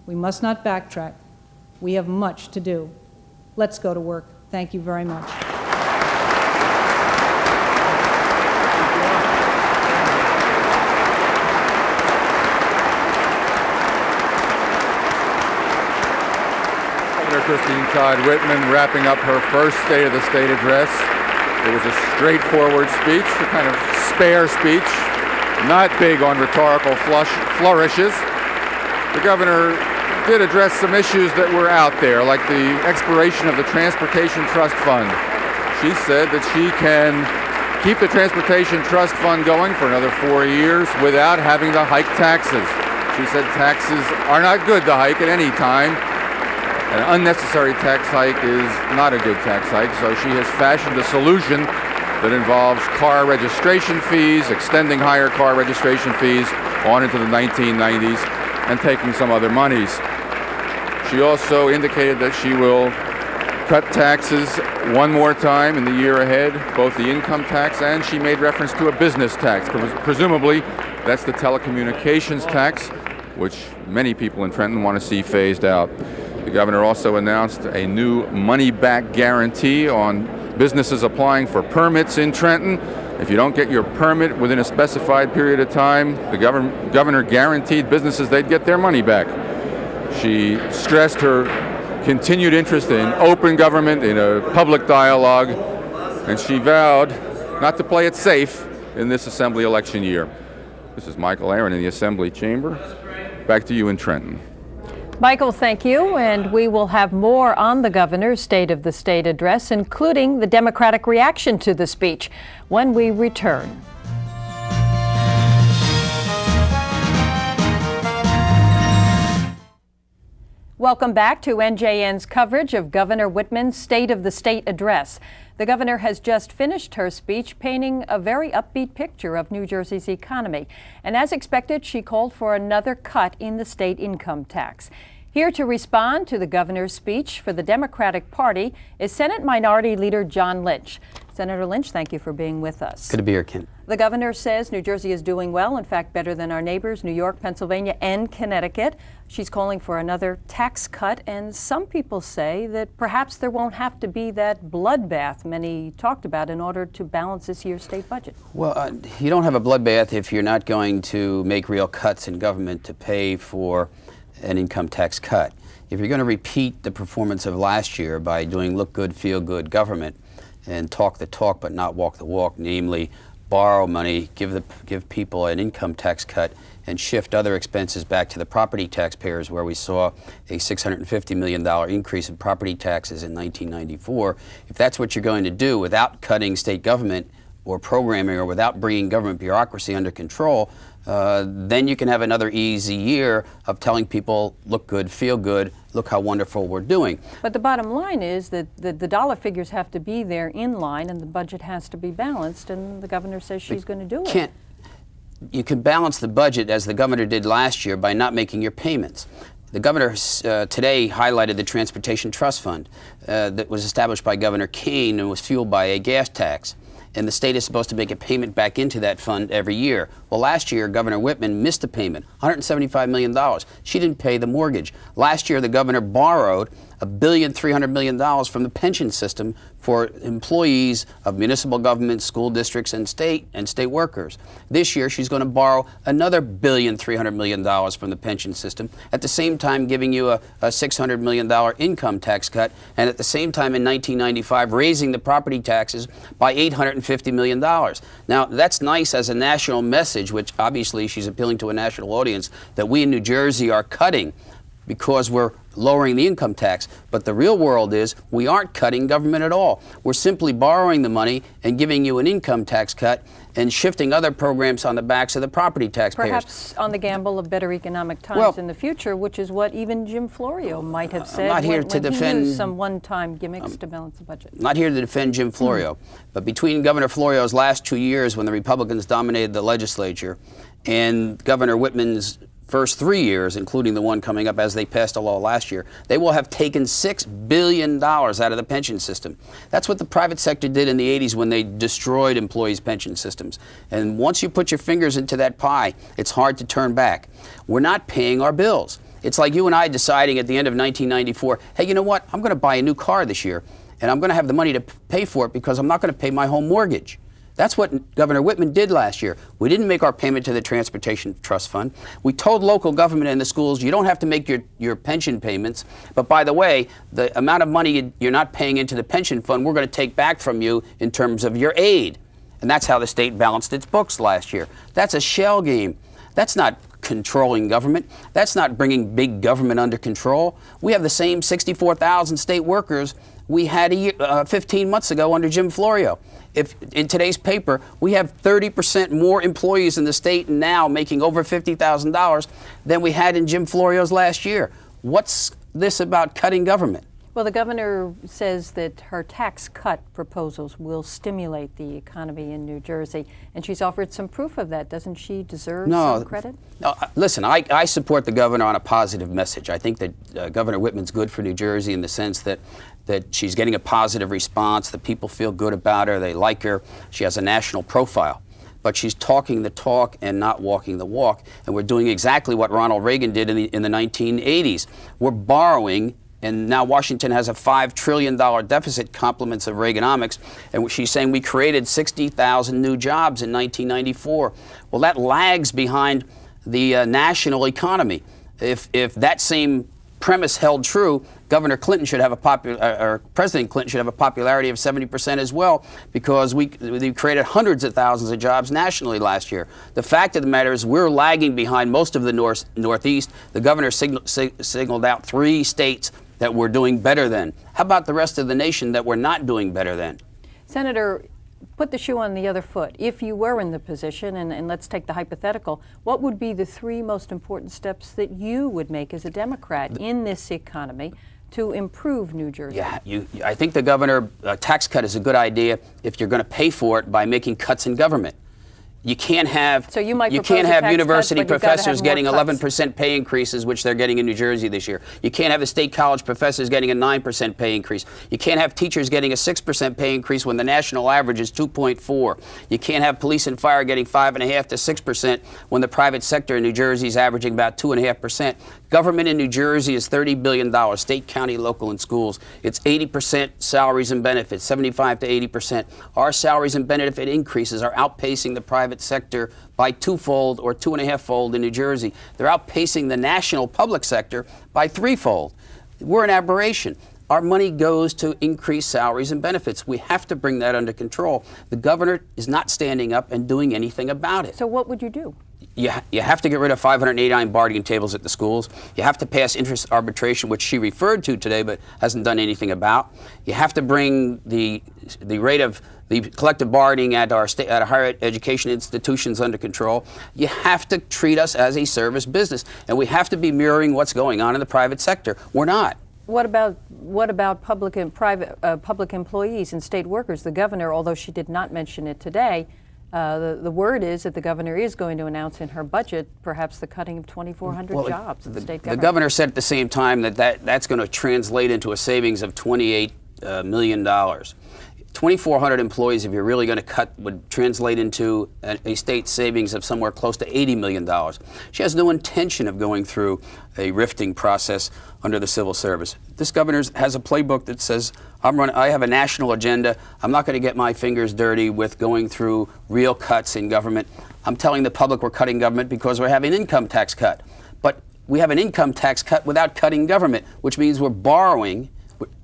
We must not backtrack. We have much to do. Let's go to work. Thank you very much. Governor Todd Whitman wrapping up her first State of the State address. It was a straightforward speech, a kind of spare speech, not big on rhetorical flourishes. The governor did address some issues that were out there, like the expiration of the Transportation Trust Fund. She said that she can keep the Transportation Trust Fund going for another 4 years without having to hike taxes. She said taxes are not good to hike at any time. An unnecessary tax hike is not a good tax hike, so she has fashioned a solution that involves car registration fees, extending higher car registration fees on into the 1990s, and taking some other monies. She also indicated that she will cut taxes one more time in the year ahead, both the income tax, and she made reference to a business tax. Presumably, that's the telecommunications tax, which many people in Trenton want to see phased out. The governor also announced a new money-back guarantee on businesses applying for permits in Trenton. If you don't get your permit within a specified period of time, the governor guaranteed businesses they'd get their money back. She stressed her continued interest in open government, in a public dialogue, and she vowed not to play it safe in this Assembly election year. This is Michael Aron in the Assembly Chamber. Back to you in Trenton. Michael, thank you, and we will have more on the governor's State of the State address, including the Democratic reaction to the speech, when we return. Welcome back to NJN's coverage of Governor Whitman's State of the State address. The governor has just finished her speech, painting a very upbeat picture of New Jersey's economy. And as expected, she called for another cut in the state income tax. Here to respond to the governor's speech for the Democratic Party is Senate Minority Leader John Lynch. Senator Lynch, thank you for being with us. Good to be here, Kent. The governor says New Jersey is doing well, in fact, better than our neighbors, New York, Pennsylvania, and Connecticut. She's calling for another tax cut, and some people say that perhaps there won't have to be that bloodbath many talked about in order to balance this year's state budget. Well, you don't have a bloodbath if you're not going to make real cuts in government to pay for an income tax cut. If you're going to repeat the performance of last year by doing look good, feel good government and talk the talk but not walk the walk, namely borrow money, give people an income tax cut, and shift other expenses back to the property taxpayers, where we saw a $650 million increase in property taxes in 1994. If that's what you're going to do without cutting state government or programming, or without bringing government bureaucracy under control, then you can have another easy year of telling people, look good, feel good, look how wonderful we're doing. But the bottom line is that the dollar figures have to be there in line, and the budget has to be balanced, and the governor says she's going to do it. You can balance the budget, as the governor did last year, by not making your payments. The governor today highlighted the Transportation Trust Fund that was established by Governor Kane and was fueled by a gas tax. And the state is supposed to make a payment back into that fund every year. Well, last year, Governor Whitman missed a payment, $175 million. She didn't pay the mortgage. Last year, the governor borrowed $1.3 billion from the pension system for employees of municipal government, school districts, and state workers. This year, she's going to borrow another $1.3 billion from the pension system, at the same time giving you a $600 million income tax cut, and at the same time in 1995 raising the property taxes by $850 million. Now, that's nice as a national message, which obviously she's appealing to a national audience, that we in New Jersey are cutting because we're lowering the income tax. But the real world is we aren't cutting government at all. We're simply borrowing the money and giving you an income tax cut and shifting other programs on the backs of the property taxpayers. Perhaps on the gamble of better economic times in the future, which is what even Jim Florio might have said when he used some one-time gimmicks to balance the budget. I'm not here to defend Jim Florio, but between Governor Florio's last 2 years when the Republicans dominated the legislature and Governor Whitman's first 3 years, including the one coming up as they passed a law last year, they will have taken $6 billion out of the pension system. That's what the private sector did in the 80s when they destroyed employees' pension systems. And once you put your fingers into that pie, it's hard to turn back. We're not paying our bills. It's like you and I deciding at the end of 1994, hey, you know what? I'm going to buy a new car this year, and I'm going to have the money to pay for it because I'm not going to pay my home mortgage. That's what Governor Whitman did last year. We didn't make our payment to the Transportation Trust Fund. We told local government and the schools, you don't have to make your pension payments, but by the way, the amount of money you're not paying into the pension fund, we're going to take back from you in terms of your aid. And that's how the state balanced its books last year. That's a shell game. That's not controlling government. That's not bringing big government under control. We have the same 64,000 state workers we had 15 months ago under Jim Florio. If in today's paper, we have 30% more employees in the state now making over $50,000 than we had in Jim Florio's last year. What's this about cutting government? Well, the governor says that her tax cut proposals will stimulate the economy in New Jersey, and she's offered some proof of that. Doesn't she deserve some credit? No, listen, I support the governor on a positive message. I think that Governor Whitman's good for New Jersey in the sense that she's getting a positive response, that people feel good about her, they like her, she has a national profile. But she's talking the talk and not walking the walk, and we're doing exactly what Ronald Reagan did in the 1980s. We're borrowing, and now Washington has a $5 trillion deficit, compliments of Reaganomics, and she's saying we created 60,000 new jobs in 1994. Well, that lags behind the national economy. If that same premise held true, Governor Clinton should have President Clinton should have a popularity of 70% as well, because we created hundreds of thousands of jobs nationally last year. The fact of the matter is we're lagging behind most of the Northeast. The governor signaled out 3 states that we're doing better than. How about the rest of the nation that we're not doing better than? Senator, put the shoe on the other foot. If you were in the position, and let's take the hypothetical, what would be the 3 most important steps that you would make as a Democrat in this economy to improve New Jersey? Yeah, I think the governor tax cut is a good idea if you're going to pay for it by making cuts in government. You can't have university professors getting 11% pay increases, which they're getting in New Jersey this year. You can't have the state college professors getting a 9% pay increase. You can't have teachers getting a 6% pay increase when the national average is 2.4. You can't have police and fire getting 5.5% to 6% when the private sector in New Jersey is averaging about 2.5%. Government in New Jersey is $30 billion, state, county, local, and schools. It's 80% salaries and benefits, 75 to 80%. Our salaries and benefit increases are outpacing the private sector by 2-fold or 2.5-fold in New Jersey. They're outpacing the national public sector by 3-fold. We're an aberration. Our money goes to increase salaries and benefits. We have to bring that under control. The governor is not standing up and doing anything about it. So what would you do? You have to get rid of 589 bargaining tables at the schools. You have to pass interest arbitration, which she referred to today but hasn't done anything about. You have to bring the rate of the collective bargaining at our higher education institutions under control. You have to treat us as a service business, and we have to be mirroring what's going on in the private sector. We're not. What about public and private public employees and state workers? The governor, although she did not mention it today, the word is that the governor is going to announce in her budget perhaps the cutting of 2,400 jobs in the state government. The governor said at the same time that's going to translate into a savings of $28 million. 2,400 employees, if you're really going to cut, would translate into a state savings of somewhere close to $80 million. She has no intention of going through a rifting process under the civil service. This governor has a playbook that says, I have a national agenda. I'm not going to get my fingers dirty with going through real cuts in government. I'm telling the public we're cutting government because we're having an income tax cut. But we have an income tax cut without cutting government, which means we're borrowing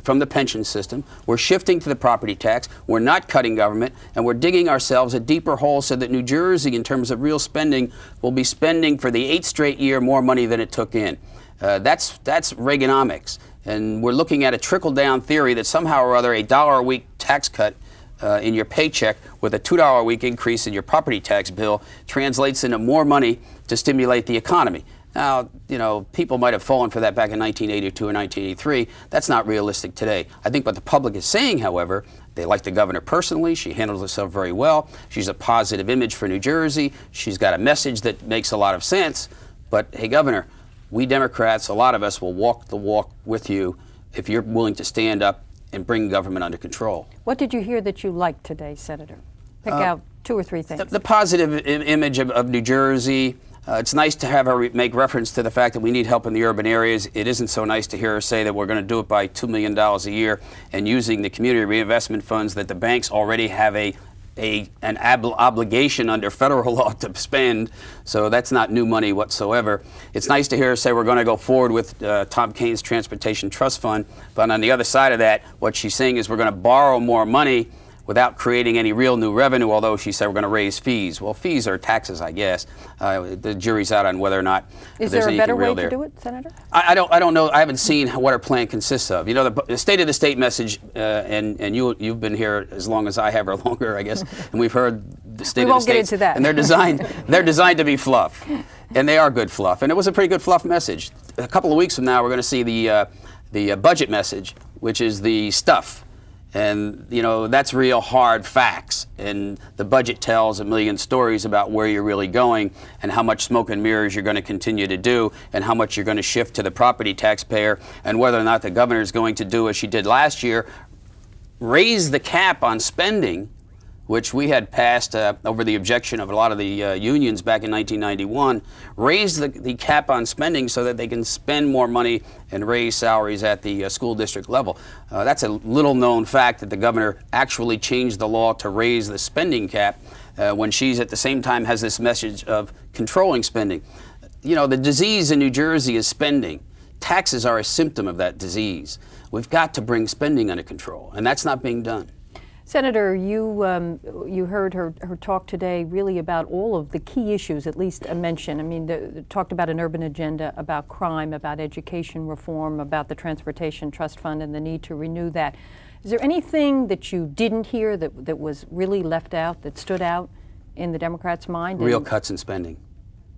from the pension system, we're shifting to the property tax, we're not cutting government, and we're digging ourselves a deeper hole so that New Jersey, in terms of real spending, will be spending for the 8th straight year more money than it took in. That's Reaganomics. And we're looking at a trickle-down theory that somehow or other a $1 a week tax cut in your paycheck with a $2 a week increase in your property tax bill translates into more money to stimulate the economy. Now, you know, people might have fallen for that back in 1982 or 1983. That's not realistic today. I think what the public is saying, however, they like the governor personally. She handles herself very well. She's a positive image for New Jersey. She's got a message that makes a lot of sense. But, hey, Governor, we Democrats, a lot of us will walk the walk with you if you're willing to stand up and bring government under control. What did you hear that you liked today, Senator? Pick out 2 or 3 things. The positive image of New Jersey. It's nice to have her make reference to the fact that we need help in the urban areas. It isn't so nice to hear her say that we're going to do it by $2 million a year and using the community reinvestment funds that the banks already have an obligation under federal law to spend. So that's not new money whatsoever. It's nice to hear her say we're going to go forward with Tom Kaine's Transportation Trust Fund. But on the other side of that, what she's saying is we're going to borrow more money without creating any real new revenue, although she said we're going to raise fees. Well, fees are taxes, I guess. The jury's out on whether or not there's anything real there. Is there a better way to do it, Senator? I don't know. I haven't seen what her plan consists of. You know, the State of the State message, and you've been here as long as I have, or longer, I guess, and we've heard the State of the State. We won't get into that. And they're designed to be fluff, and they are good fluff. And it was a pretty good fluff message. A couple of weeks from now, we're going to see the budget message, which is the stuff. And, you know, that's real hard facts. And the budget tells a million stories about where you're really going and how much smoke and mirrors you're going to continue to do and how much you're going to shift to the property taxpayer and whether or not the governor is going to do as she did last year, raise the cap on spending, which we had passed over the objection of a lot of the unions back in 1991, raise the cap on spending so that they can spend more money and raise salaries at the school district level. That's a little known fact that the governor actually changed the law to raise the spending cap when she's at the same time has this message of controlling spending. You know, the disease in New Jersey is spending. Taxes are a symptom of that disease. We've got to bring spending under control, and that's not being done. Senator, you heard her talk today really about all of the key issues, at least a mention. I mean, talked about an urban agenda, about crime, about education reform, about the Transportation Trust Fund and the need to renew that. Is there anything that you didn't hear that was really left out, that stood out in the Democrats' mind? Real cuts in spending.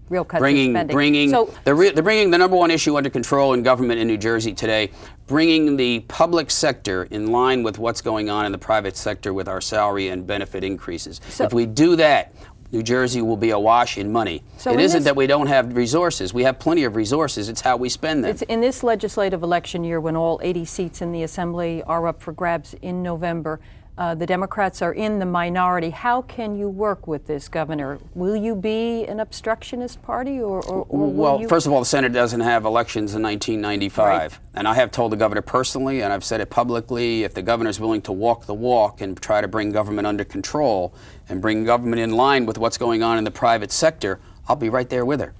Real cuts in spending. They're bringing the number one issue under control in government in New Jersey today, bringing the public sector in line with what's going on in the private sector with our salary and benefit increases. If we do that, New Jersey will be awash in money. It isn't that we don't have resources. We have plenty of resources. It's how we spend them. It's in this legislative election year when all 80 seats in the Assembly are up for grabs in November. The Democrats are in the minority. How can you work with this, Governor? Will you be an obstructionist party, or well, first of all, the Senate doesn't have elections in 1995. Right. And I have told the governor personally, and I've said it publicly, if the governor's willing to walk the walk and try to bring government under control and bring government in line with what's going on in the private sector, I'll be right there with her.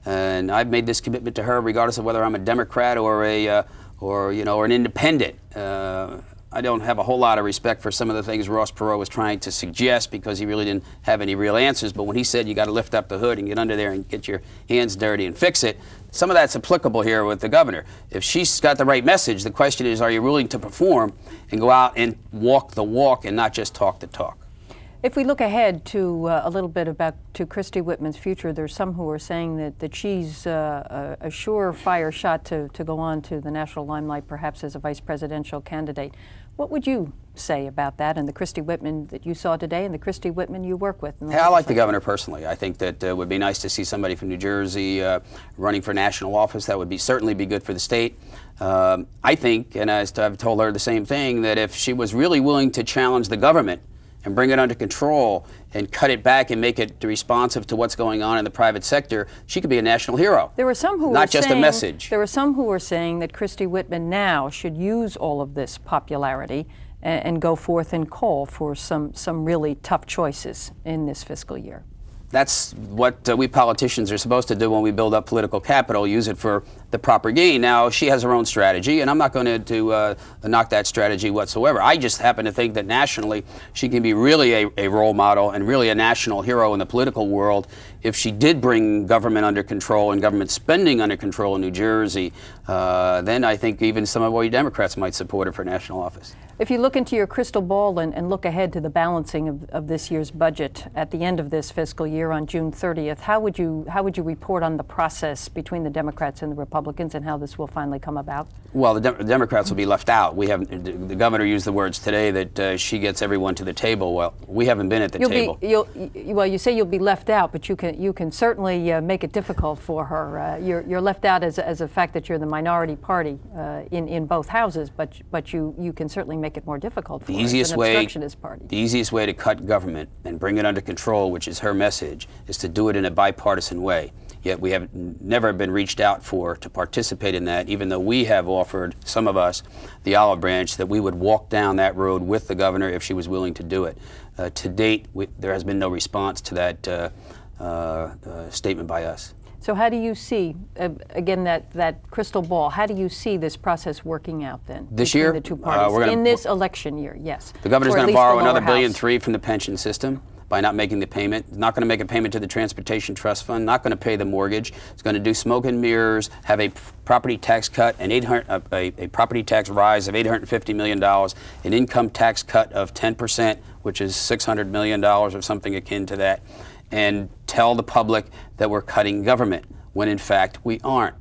And I've made this commitment to her regardless of whether I'm a Democrat or an independent. I don't have a whole lot of respect for some of the things Ross Perot was trying to suggest because he really didn't have any real answers. But when he said you got to lift up the hood and get under there and get your hands dirty and fix it, some of that's applicable here with the governor. If she's got the right message, the question is, are you willing to perform and go out and walk the walk and not just talk the talk? If we look ahead to a little bit to Christie Whitman's future, there's some who are saying that she's a surefire shot to go on to the national limelight, perhaps as a vice presidential candidate. What would you say about that and the Christy Whitman that you saw today and the Christy Whitman you work with? Yeah, I like the governor personally. I think that it would be nice to see somebody from New Jersey running for national office. That would certainly be good for the state. I think, and I've told her the same thing, that if she was really willing to challenge the government and bring it under control and cut it back and make it responsive to what's going on in the private sector, she could be a national hero. There were some who not just a message. There were some who were saying that Christy Whitman now should use all of this popularity and go forth and call for some really tough choices in this fiscal year. That's what we politicians are supposed to do when we build up political capital, use it for the proper gain. Now, she has her own strategy, and I'm not going to knock that strategy whatsoever. I just happen to think that nationally she can be really a role model and really a national hero in the political world if she did bring government under control and government spending under control in New Jersey. Then I think even some of you Democrats might support her for national office. If you look into your crystal ball and look ahead to the balancing of this year's budget at the end of this fiscal year on June 30th, how would you report on the process between the Democrats and the Republicans and how this will finally come about? Well, the Democrats will be left out. The governor used the words today that she gets everyone to the table. Well, we haven't been at the table. You say you'll be left out, but you can certainly make it difficult for her. You're left out as a fact that you're the minority party in both houses, but you can certainly make it more difficult for her as an obstructionist party. The easiest way to cut government and bring it under control, which is her message, is to do it in a bipartisan way. Yet we have never been reached out to participate in that, even though we have offered, some of us, the olive branch, that we would walk down that road with the governor if she was willing to do it. To date, there has been no response to that statement by us. So how do you see, again, that crystal ball, how do you see this process working out then? This year? The two parties, in this election year, yes. The governor's going to borrow another $1.3 billion from the pension system by not making the payment. Not going to make a payment to the Transportation Trust Fund, not going to pay the mortgage. It's going to do smoke and mirrors, have a property tax cut, a property tax rise of $850 million, an income tax cut of 10%, which is $600 million or something akin to that, and tell the public that we're cutting government, when in fact we aren't.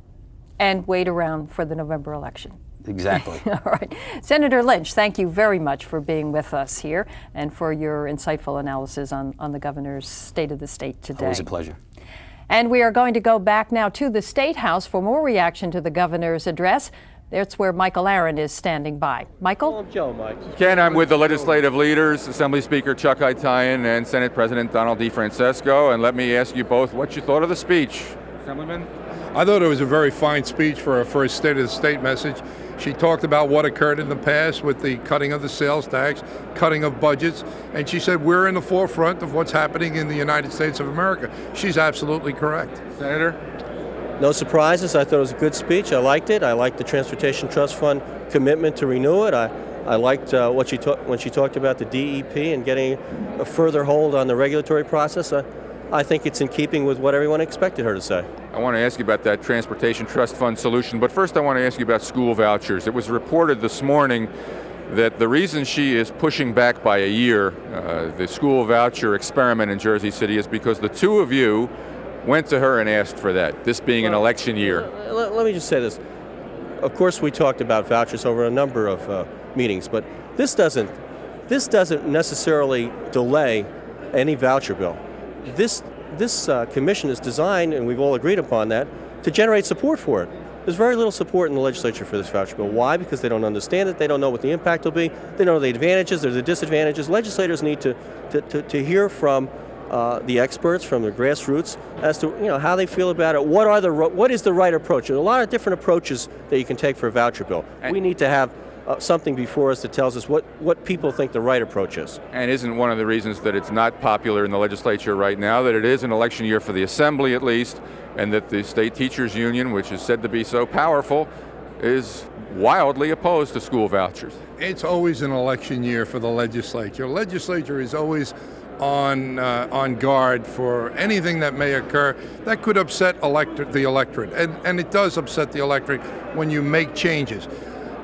And wait around for the November election. Exactly. All right. Senator Lynch, thank you very much for being with us here and for your insightful analysis on the governor's State of the State today. Always a pleasure. And we are going to go back now to the State House for more reaction to the governor's address. That's where Michael Aron is standing by. Michael? Ken, I'm with the legislative leaders, Assembly Speaker Chuck Haytaian and Senate President Donald DiFrancesco, and let me ask you both what you thought of the speech. Assemblyman? I thought it was a very fine speech for her first State of the State message. She talked about what occurred in the past with the cutting of the sales tax, cutting of budgets, and she said we're in the forefront of what's happening in the United States of America. She's absolutely correct. Senator? No surprises. I thought it was a good speech. I liked it. I liked the Transportation Trust Fund commitment to renew it. I liked when she talked about the DEP and getting a further hold on the regulatory process. I think it's in keeping with what everyone expected her to say. I want to ask you about that Transportation Trust Fund solution, but first I want to ask you about school vouchers. It was reported this morning that the reason she is pushing back by a year the school voucher experiment in Jersey City is because the two of you went to her and asked for that, this being an election year. Let me just say this. Of course, we talked about vouchers over a number of meetings, but this doesn't necessarily delay any voucher bill. This commission is designed, and we've all agreed upon that, to generate support for it. There's very little support in the legislature for this voucher bill. Why? Because they don't understand it. They don't know what the impact will be. They don't know the advantages. There's the disadvantages. Legislators need to hear from the experts, from the grassroots, as to how they feel about it. What is the right approach? There are a lot of different approaches that you can take for a voucher bill. We need to have something before us that tells us what people think the right approach is. And isn't one of the reasons that it's not popular in the legislature right now that it is an election year for the Assembly at least, and that the State Teachers Union, which is said to be so powerful, is wildly opposed to school vouchers? It's always an election year for the legislature. Legislature is always on guard for anything that may occur that could upset the electorate. And it does upset the electorate when you make changes.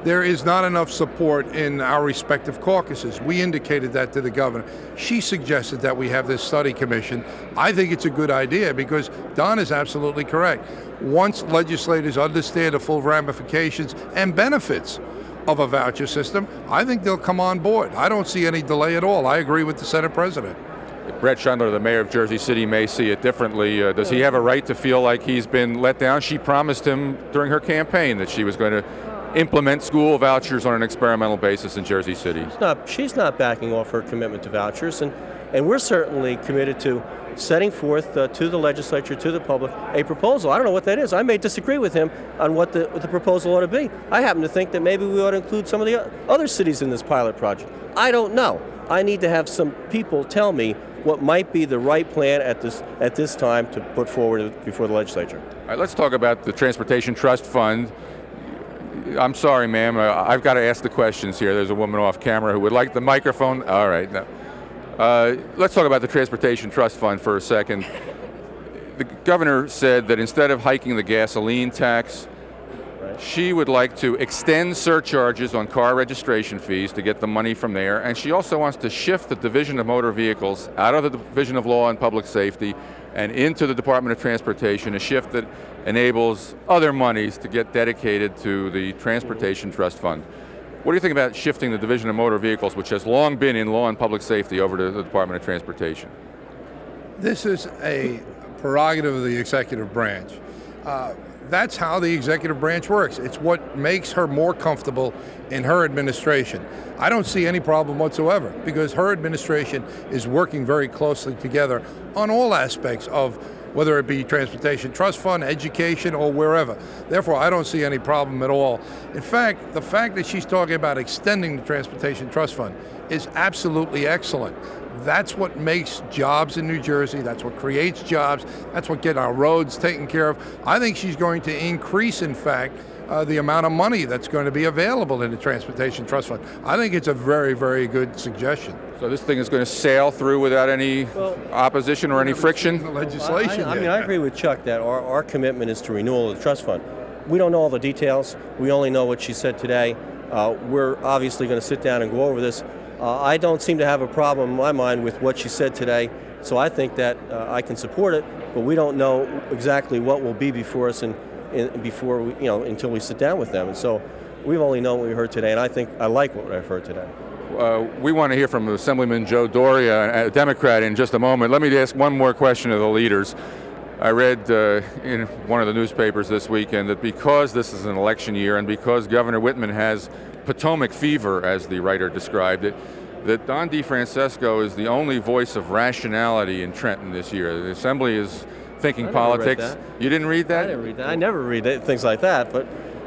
There is not enough support in our respective caucuses. We indicated that to the governor. She suggested that we have this study commission. I think it's a good idea because Don is absolutely correct. Once legislators understand the full ramifications and benefits of a voucher system, I think they'll come on board. I don't see any delay at all. I agree with the Senate President. Brett Schindler, the mayor of Jersey City, may see it differently. Does he have a right to feel like he's been let down? She promised him during her campaign that she was going to implement school vouchers on an experimental basis in Jersey City. She's not backing off her commitment to vouchers, and we're certainly committed to setting forth to the legislature, to the public, a proposal. I don't know what that is. I may disagree with him on what the proposal ought to be. I happen to think that maybe we ought to include some of the other cities in this pilot project. I don't know. I need to have some people tell me what might be the right plan at this time to put forward before the legislature. All right, let's talk about the Transportation Trust Fund. I'm sorry, ma'am. I've got to ask the questions here. There's a woman off camera who would like the microphone. All right. No. Let's talk about the Transportation Trust Fund for a second. The governor said that instead of hiking the gasoline tax, she would like to extend surcharges on car registration fees to get the money from there, and she also wants to shift the Division of Motor Vehicles out of the Division of Law and Public Safety and into the Department of Transportation, a shift that enables other monies to get dedicated to the Transportation Trust Fund. What do you think about shifting the Division of Motor Vehicles, which has long been in Law and Public Safety, over to the Department of Transportation? This is a prerogative of the executive branch. That's how the executive branch works. It's what makes her more comfortable in her administration. I don't see any problem whatsoever because her administration is working very closely together on all aspects of whether it be Transportation Trust Fund, education, or wherever. Therefore, I don't see any problem at all. In fact, the fact that she's talking about extending the Transportation Trust Fund is absolutely excellent. That's what makes jobs in New Jersey. That's what creates jobs. That's what gets our roads taken care of. I think she's going to increase, in fact, the amount of money that's going to be available in the Transportation Trust Fund. I think it's a very, very good suggestion. So this thing is going to sail through without any opposition or any friction? Legislation. I agree with Chuck that our commitment is to renewal of the trust fund. We don't know all the details. We only know what she said today. We're obviously going to sit down and go over this. I don't seem to have a problem in my mind with what she said today, so I think that I can support it, but we don't know exactly what will be before us before we, until we sit down with them. And so we've only known what we heard today, and I like what I've heard today. We want to hear from Assemblyman Joe Doria, a Democrat, in just a moment. Let me ask one more question of the leaders. I read in one of the newspapers this weekend that because this is an election year and because Governor Whitman has Potomac fever, as the writer described it, that Don DiFrancesco is the only voice of rationality in Trenton this year. The Assembly is thinking politics. You didn't read that? I didn't read that. I never read things like that, but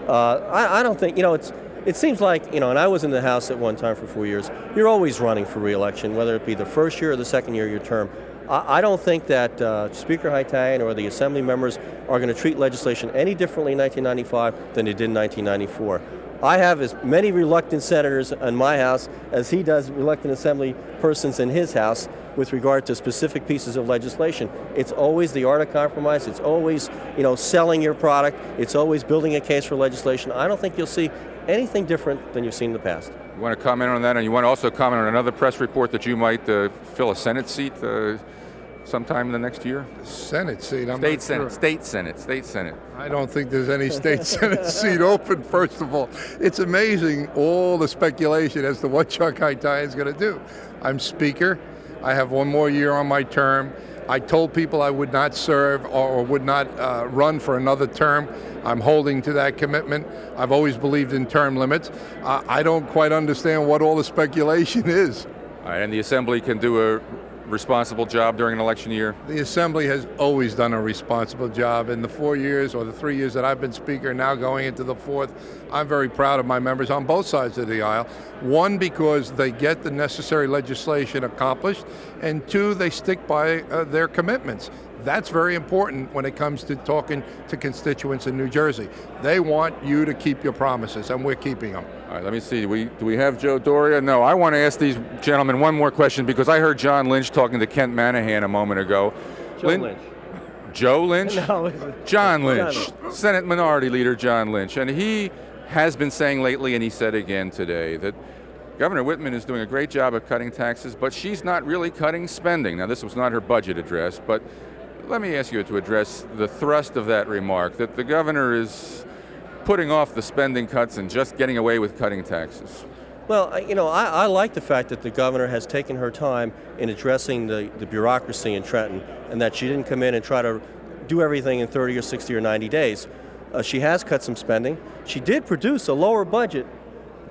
I don't think, it seems like, and I was in the House at one time for 4 years, you're always running for re-election, whether it be the first year or the second year of your term. I don't think that Speaker Haytaian or the Assembly members are going to treat legislation any differently in 1995 than they did in 1994. I have as many reluctant senators in my House as he does reluctant Assembly persons in his House with regard to specific pieces of legislation. It's always the art of compromise. It's always, selling your product. It's always building a case for legislation. I don't think you'll see anything different than you've seen in the past. You want to comment on that, and you want to also comment on another press report that you might fill a Senate seat sometime in the next year? Senate seat? State Senate. I don't think there's any state Senate seat open, first of all. It's amazing, all the speculation as to what Chuck Haytaian is going to do. I'm Speaker. I have one more year on my term. I told people I would not serve or would not run for another term. I'm holding to that commitment. I've always believed in term limits. I don't quite understand what all the speculation is. All right, and the Assembly can do a responsible job during an election year? The Assembly has always done a responsible job. In the 4 years or the 3 years that I've been Speaker, now going into the fourth, I'm very proud of my members on both sides of the aisle. One, because they get the necessary legislation accomplished, and two, they stick by their commitments. That's very important when it comes to talking to constituents in New Jersey. They want you to keep your promises, and we're keeping them. All right, let me see. Do we have Joe Doria? No, I want to ask these gentlemen one more question because I heard John Lynch talking to Kent Manahan a moment ago. Lynch. Joe Lynch? No. John Lynch, Senate Minority Leader John Lynch. And he has been saying lately, and he said again today, that Governor Whitman is doing a great job of cutting taxes, but she's not really cutting spending. Now, this was not her budget address, but let me ask you to address the thrust of that remark, that the governor is putting off the spending cuts and just getting away with cutting taxes? Well, I like the fact that the governor has taken her time in addressing the bureaucracy in Trenton, and that she didn't come in and try to do everything in 30 or 60 or 90 days. She has cut some spending. She did produce a lower budget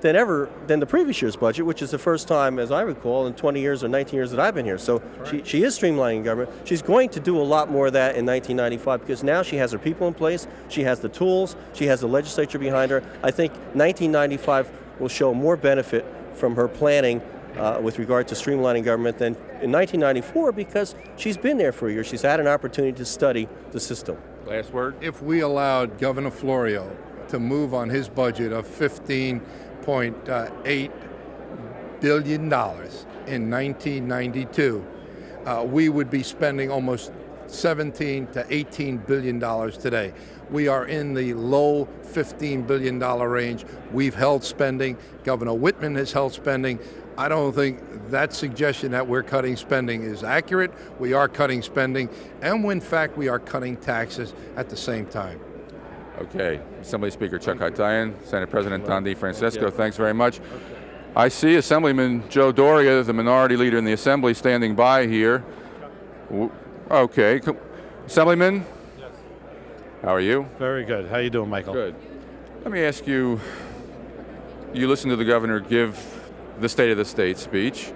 than the previous year's budget, which is the first time, as I recall, in 20 years or 19 years that I've been here. So she is streamlining government. She's going to do a lot more of that in 1995 because now she has her people in place, she has the tools, she has the legislature behind her. I think 1995 will show more benefit from her planning with regard to streamlining government than in 1994 because she's been there for a year. She's had an opportunity to study the system. Last word? If we allowed Governor Florio to move on his budget of $15.8 billion in 1992, we would be spending almost $17 to $18 billion today. We are in the low $15 billion range. We've held spending. Governor Whitman has held spending. I don't think that suggestion that we're cutting spending is accurate. We are cutting spending, and in fact, we are cutting taxes at the same time. Okay. Assembly Speaker Chuck Haytaian, Senate President Don DiFrancesco, thanks very much. I see Assemblyman Joe Doria, the minority leader in the Assembly, standing by here. Okay. Assemblyman? Yes. How are you? Very good. How you doing, Michael? Good. Let me ask you, you listened to the governor give the State of the State speech.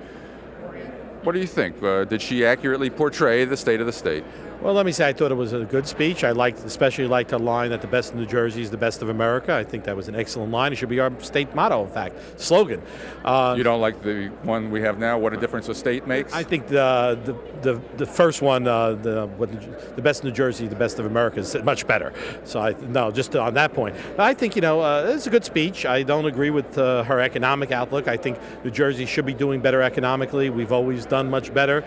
What do you think? Did she accurately portray the state of the state? Well, let me say I thought it was a good speech. I especially liked the line that the best of New Jersey is the best of America. I think that was an excellent line. It should be our state motto, in fact, slogan. You don't like the one we have now, what a difference a state makes? I think the first one, the best of New Jersey, the best of America is much better. So just on that point. But I think, it's a good speech. I don't agree with her economic outlook. I think New Jersey should be doing better economically. We've always done much better.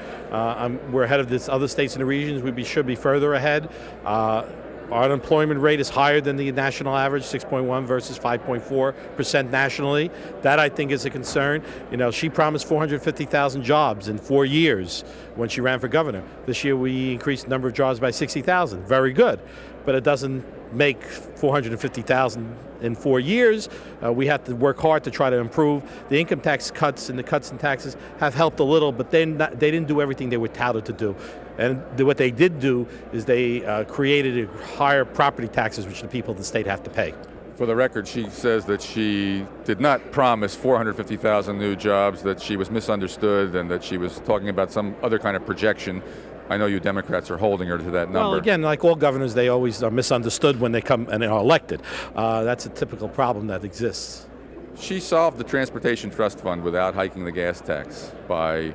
We're ahead of this other states in the regions. We should be further ahead. Our unemployment rate is higher than the national average, 6.1 versus 5.4% nationally. That, I think, is a concern. She promised 450,000 jobs in 4 years when she ran for governor. This year, we increased the number of jobs by 60,000. Very good. But it doesn't make 450,000 in 4 years. We have to work hard to try to improve. The income tax cuts and the cuts in taxes have helped a little, but they didn't do everything they were touted to do. And what they did do is they created higher property taxes, which the people of the state have to pay. For the record, she says that she did not promise 450,000 new jobs, that she was misunderstood, and that she was talking about some other kind of projection. I know you Democrats are holding her to that number. Well, again, like all governors, they always are misunderstood when they come and are elected. That's a typical problem that exists. She solved the Transportation Trust Fund without hiking the gas tax by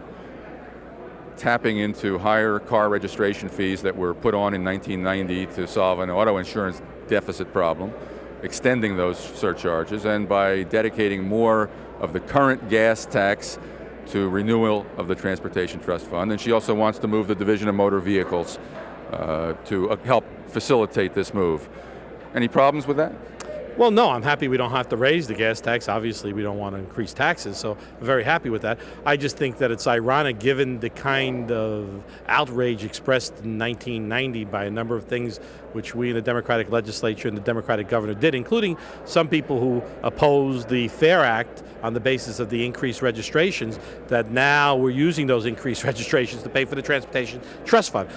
tapping into higher car registration fees that were put on in 1990 to solve an auto insurance deficit problem, extending those surcharges, and by dedicating more of the current gas tax to renewal of the Transportation Trust Fund. And she also wants to move the Division of Motor Vehicles to help facilitate this move. Any problems with that? Well, no, I'm happy we don't have to raise the gas tax. Obviously, we don't want to increase taxes, so I'm very happy with that. I just think that it's ironic, given the kind of outrage expressed in 1990 by a number of things which we in the Democratic legislature and the Democratic governor did, including some people who opposed the FAIR Act on the basis of the increased registrations, that now we're using those increased registrations to pay for the Transportation Trust Fund.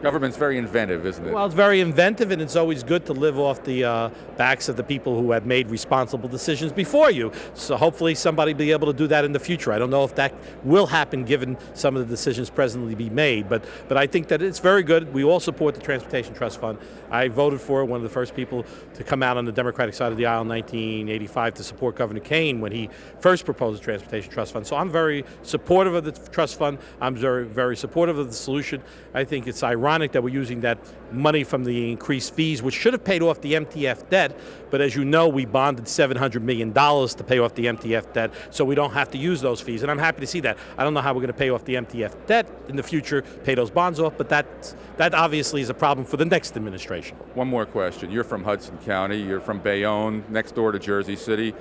Government's very inventive, isn't it? Well, it's very inventive, and it's always good to live off the backs of the people who have made responsible decisions before you. So hopefully somebody will be able to do that in the future. I don't know if that will happen given some of the decisions presently be made, but I think that it's very good. We all support the Transportation Trust Fund. I voted for it, one of the first people to come out on the Democratic side of the aisle in 1985 to support Governor Kane when he first proposed the Transportation Trust Fund. So I'm very supportive of the trust fund. I'm very, very supportive of the solution. I think it's ironic that we're using that money from the increased fees, which should have paid off the MTF debt, but as you know, we bonded $700 million to pay off the MTF debt, so we don't have to use those fees, and I'm happy to see that. I don't know how we're going to pay off the MTF debt in the future, pay those bonds off, but that obviously is a problem for the next administration. One more question. You're from Hudson County, you're from Bayonne, next door to Jersey City.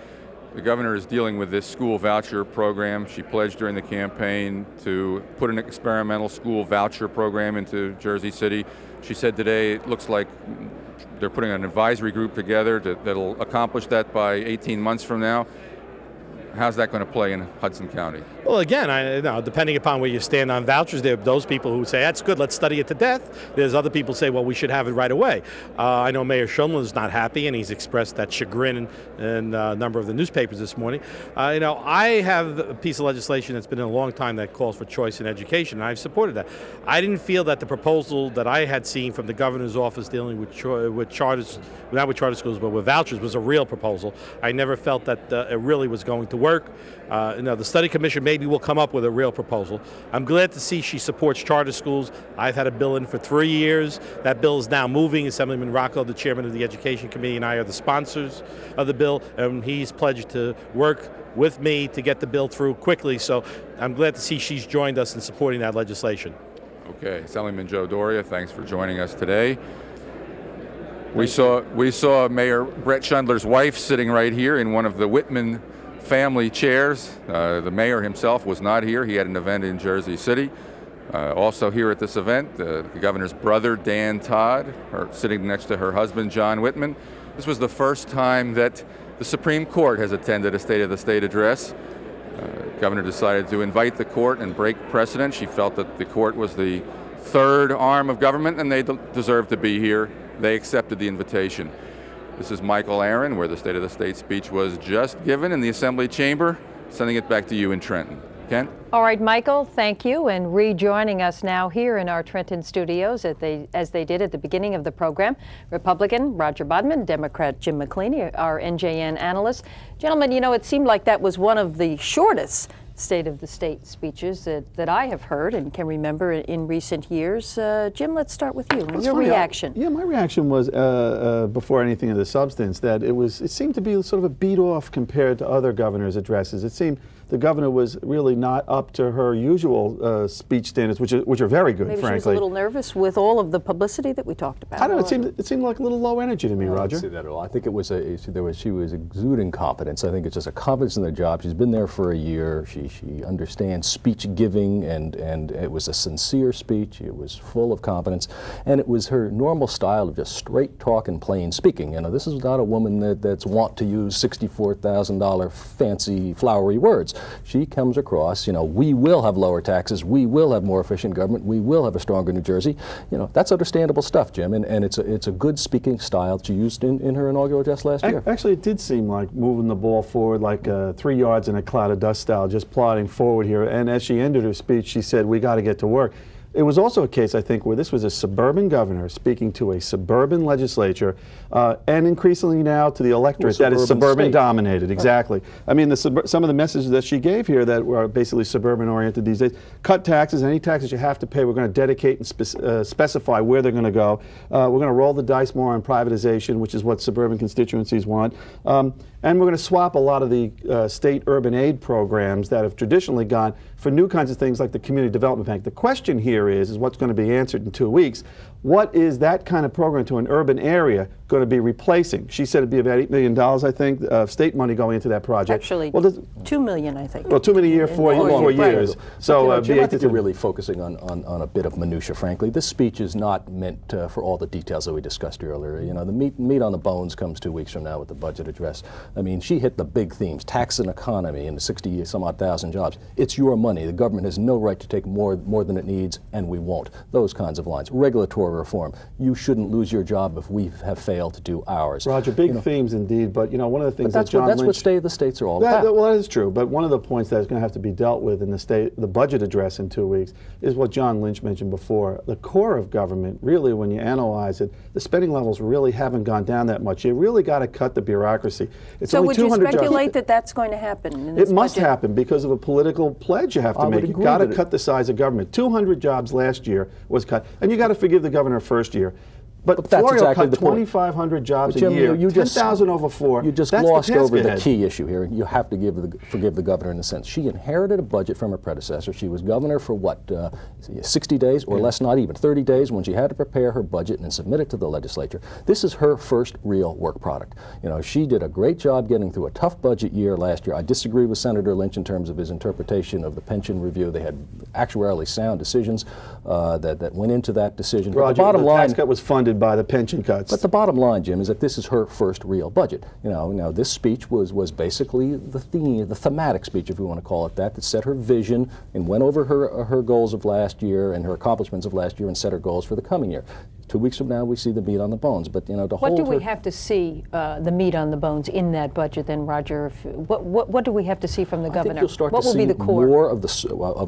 The governor is dealing with this school voucher program. She pledged during the campaign to put an experimental school voucher program into Jersey City. She said today it looks like They're putting an advisory group together that'll accomplish that by 18 months from now. How's that going to play in Hudson County? Well, again, depending upon where you stand on vouchers, there are those people who say, that's good, let's study it to death. There's other people who say, well, we should have it right away. I know Mayor Shumlin's not happy, and he's expressed that chagrin in a number of the newspapers this morning. I have a piece of legislation that's been in a long time that calls for choice in education, and I've supported that. I didn't feel that the proposal that I had seen from the governor's office dealing with charters, not with charter schools, but with vouchers, was a real proposal. I never felt that it really was going to work. The study commission maybe will come up with a real proposal. I'm glad to see she supports charter schools. I've had a bill in for 3 years. That bill is now moving. Assemblyman Rocco, the chairman of the Education Committee, and I are the sponsors of the bill, and he's pledged to work with me to get the bill through quickly. So I'm glad to see she's joined us in supporting that legislation. Okay, Assemblyman Joe Doria, thanks for joining us today. We saw Mayor Brett Schundler's wife sitting right here in one of the Whitman family chairs. The mayor himself was not here. He had an event in Jersey City. Also here at this event, the governor's brother, Dan Todd, sitting next to her husband, John Whitman. This was the first time that the Supreme Court has attended a State of the State address. The governor decided to invite the court and break precedent. She felt that the court was the third arm of government and they deserved to be here. They accepted the invitation. This is Michael Aron, where the State of the State speech was just given in the Assembly chamber. Sending it back to you in Trenton. Kent? All right, Michael, thank you. And rejoining us now here in our Trenton studios, as they did at the beginning of the program, Republican Roger Bodman, Democrat Jim McQueeny, our NJN analyst. Gentlemen, it seemed like that was one of the shortest State of the State speeches that I have heard and can remember in recent years. Jim, let's start with you. Your reaction. My reaction was, before anything of the substance, that it seemed to be sort of a beat off compared to other governors' addresses. It seemed the governor was really not up to her usual speech standards, which are very good, Maybe frankly. She was a little nervous with all of the publicity that we talked about. I don't know. It seemed like a little low energy to me, Roger. I don't see that at all. I think it was she was exuding competence. I think it's just a confidence in the job. She's been there for a year. She understands speech giving, and it was a sincere speech. It was full of confidence, and it was her normal style of just straight talk and plain speaking. This is not a woman that's wont to use $64,000 fancy flowery words. She comes across, we will have lower taxes, we will have more efficient government, we will have a stronger New Jersey. That's understandable stuff, Jim, and it's a good speaking style she used in her inaugural address last year. Actually, it did seem like moving the ball forward like 3 yards in a cloud of dust style, just plodding forward here. And as she ended her speech, she said, we got to get to work. It was also a case, I think, where this was a suburban governor speaking to a suburban legislature, and increasingly now to the electorate that is suburban dominated. Exactly. I mean, some of the messages that she gave here that were basically suburban oriented these days: cut taxes, any taxes you have to pay, we're going to dedicate and specify where they're going to go. We're going to roll the dice more on privatization, which is what suburban constituencies want. And we're going to swap a lot of the state urban aid programs that have traditionally gone for new kinds of things like the Community Development Bank. The question here is what's going to be answered in 2 weeks. What is that kind of program to an urban area going to be replacing? She said it'd be about $8 million, I think, of state money going into that project. Actually, $2 million, I think. Well, $2 million a year, 4 years. So, Jim, I think you're really focusing on a bit of minutia, frankly. This speech is not meant for all the details that we discussed earlier. The meat on the bones comes 2 weeks from now with the budget address. I mean, she hit the big themes: tax and economy and the 60-some-odd thousand jobs. It's your money. The government has no right to take more than it needs, and we won't. Those kinds of lines. Regulatory reform. You shouldn't lose your job if we have failed to do ours. Roger, big themes indeed, but one of the things that John Lynch... That's what State of the States are all about. Well, that is true, but one of the points that is going to have to be dealt with in the budget address in 2 weeks is what John Lynch mentioned before. The core of government, really, when you analyze it, the spending levels really haven't gone down that much. You really got to cut the bureaucracy. It's so only would you 200 speculate that that's going to happen in this It must budget? happen because of a political pledge you have to make. You've got to cut the size of government. 200 jobs last year was cut, and you got to forgive the governor first year. But that's Florio exactly cut the point. 2,500 jobs Jim, a year, you 10,000 over 4. You just glossed over the key issue here. You have to forgive the governor in a sense. She inherited a budget from her predecessor. She was governor for 60 days or less, not even 30 days, when she had to prepare her budget and submit it to the legislature. This is her first real work product. She did a great job getting through a tough budget year last year. I disagree with Senator Lynch in terms of his interpretation of the pension review. They had actuarially sound decisions that went into that decision. Roger, but the bottom the line, tax cut was funded funded by the pension cuts. But the bottom line, Jim, is that this is her first real budget. Now this speech was basically the thematic speech, if we want to call it that set her vision and went over her goals of last year and her accomplishments of last year and set her goals for the coming year. 2 weeks from now, we see the meat on the bones. But what do we have to see the meat on the bones in that budget? Then, Roger, what do we have to see from the governor? I think you'll start what to will see be the core? more of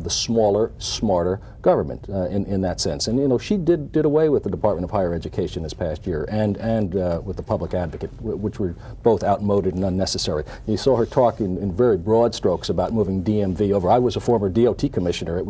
the smaller, smarter government in that sense. And she did away with the Department of Higher Education this past year, and with the Public Advocate, which were both outmoded and unnecessary. You saw her talk in very broad strokes about moving DMV over. I was a former DOT commissioner.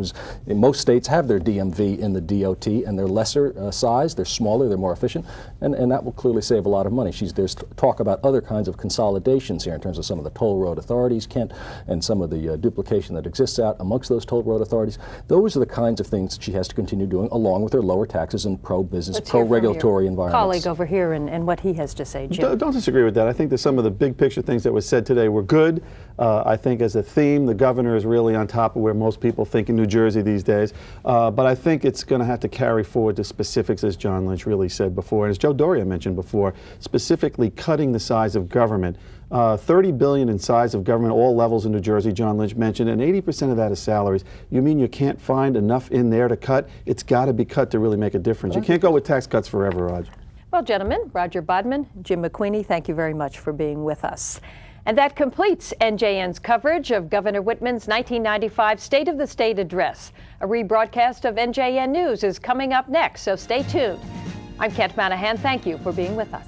Most states have their DMV in the DOT, and they're lesser size. They're smaller, they're more efficient, and that will clearly save a lot of money. There's talk about other kinds of consolidations here in terms of some of the toll road authorities, Kent, and some of the duplication that exists out amongst those toll road authorities. Those are the kinds of things that she has to continue doing, along with her lower taxes and pro-business, pro-regulatory environments. Colleague over here and what he has to say, Jim. Don't disagree with that. I think that some of the big picture things that were said today were good. I think as a theme, the governor is really on top of where most people think in New Jersey these days. But I think it's going to have to carry forward to specifics, as John Lynch really said before, and as Joe Doria mentioned before, specifically cutting the size of government. $30 billion in size of government, all levels in New Jersey, John Lynch mentioned, and 80% of that is salaries. You mean you can't find enough in there to cut? It's got to be cut to really make a difference. You can't go with tax cuts forever, Roger. Well, gentlemen, Roger Bodman, Jim McQueeny, thank you very much for being with us. And that completes NJN's coverage of Governor Whitman's 1995 State of the State address. A rebroadcast of NJN News is coming up next, so stay tuned. I'm Kent Manahan. Thank you for being with us.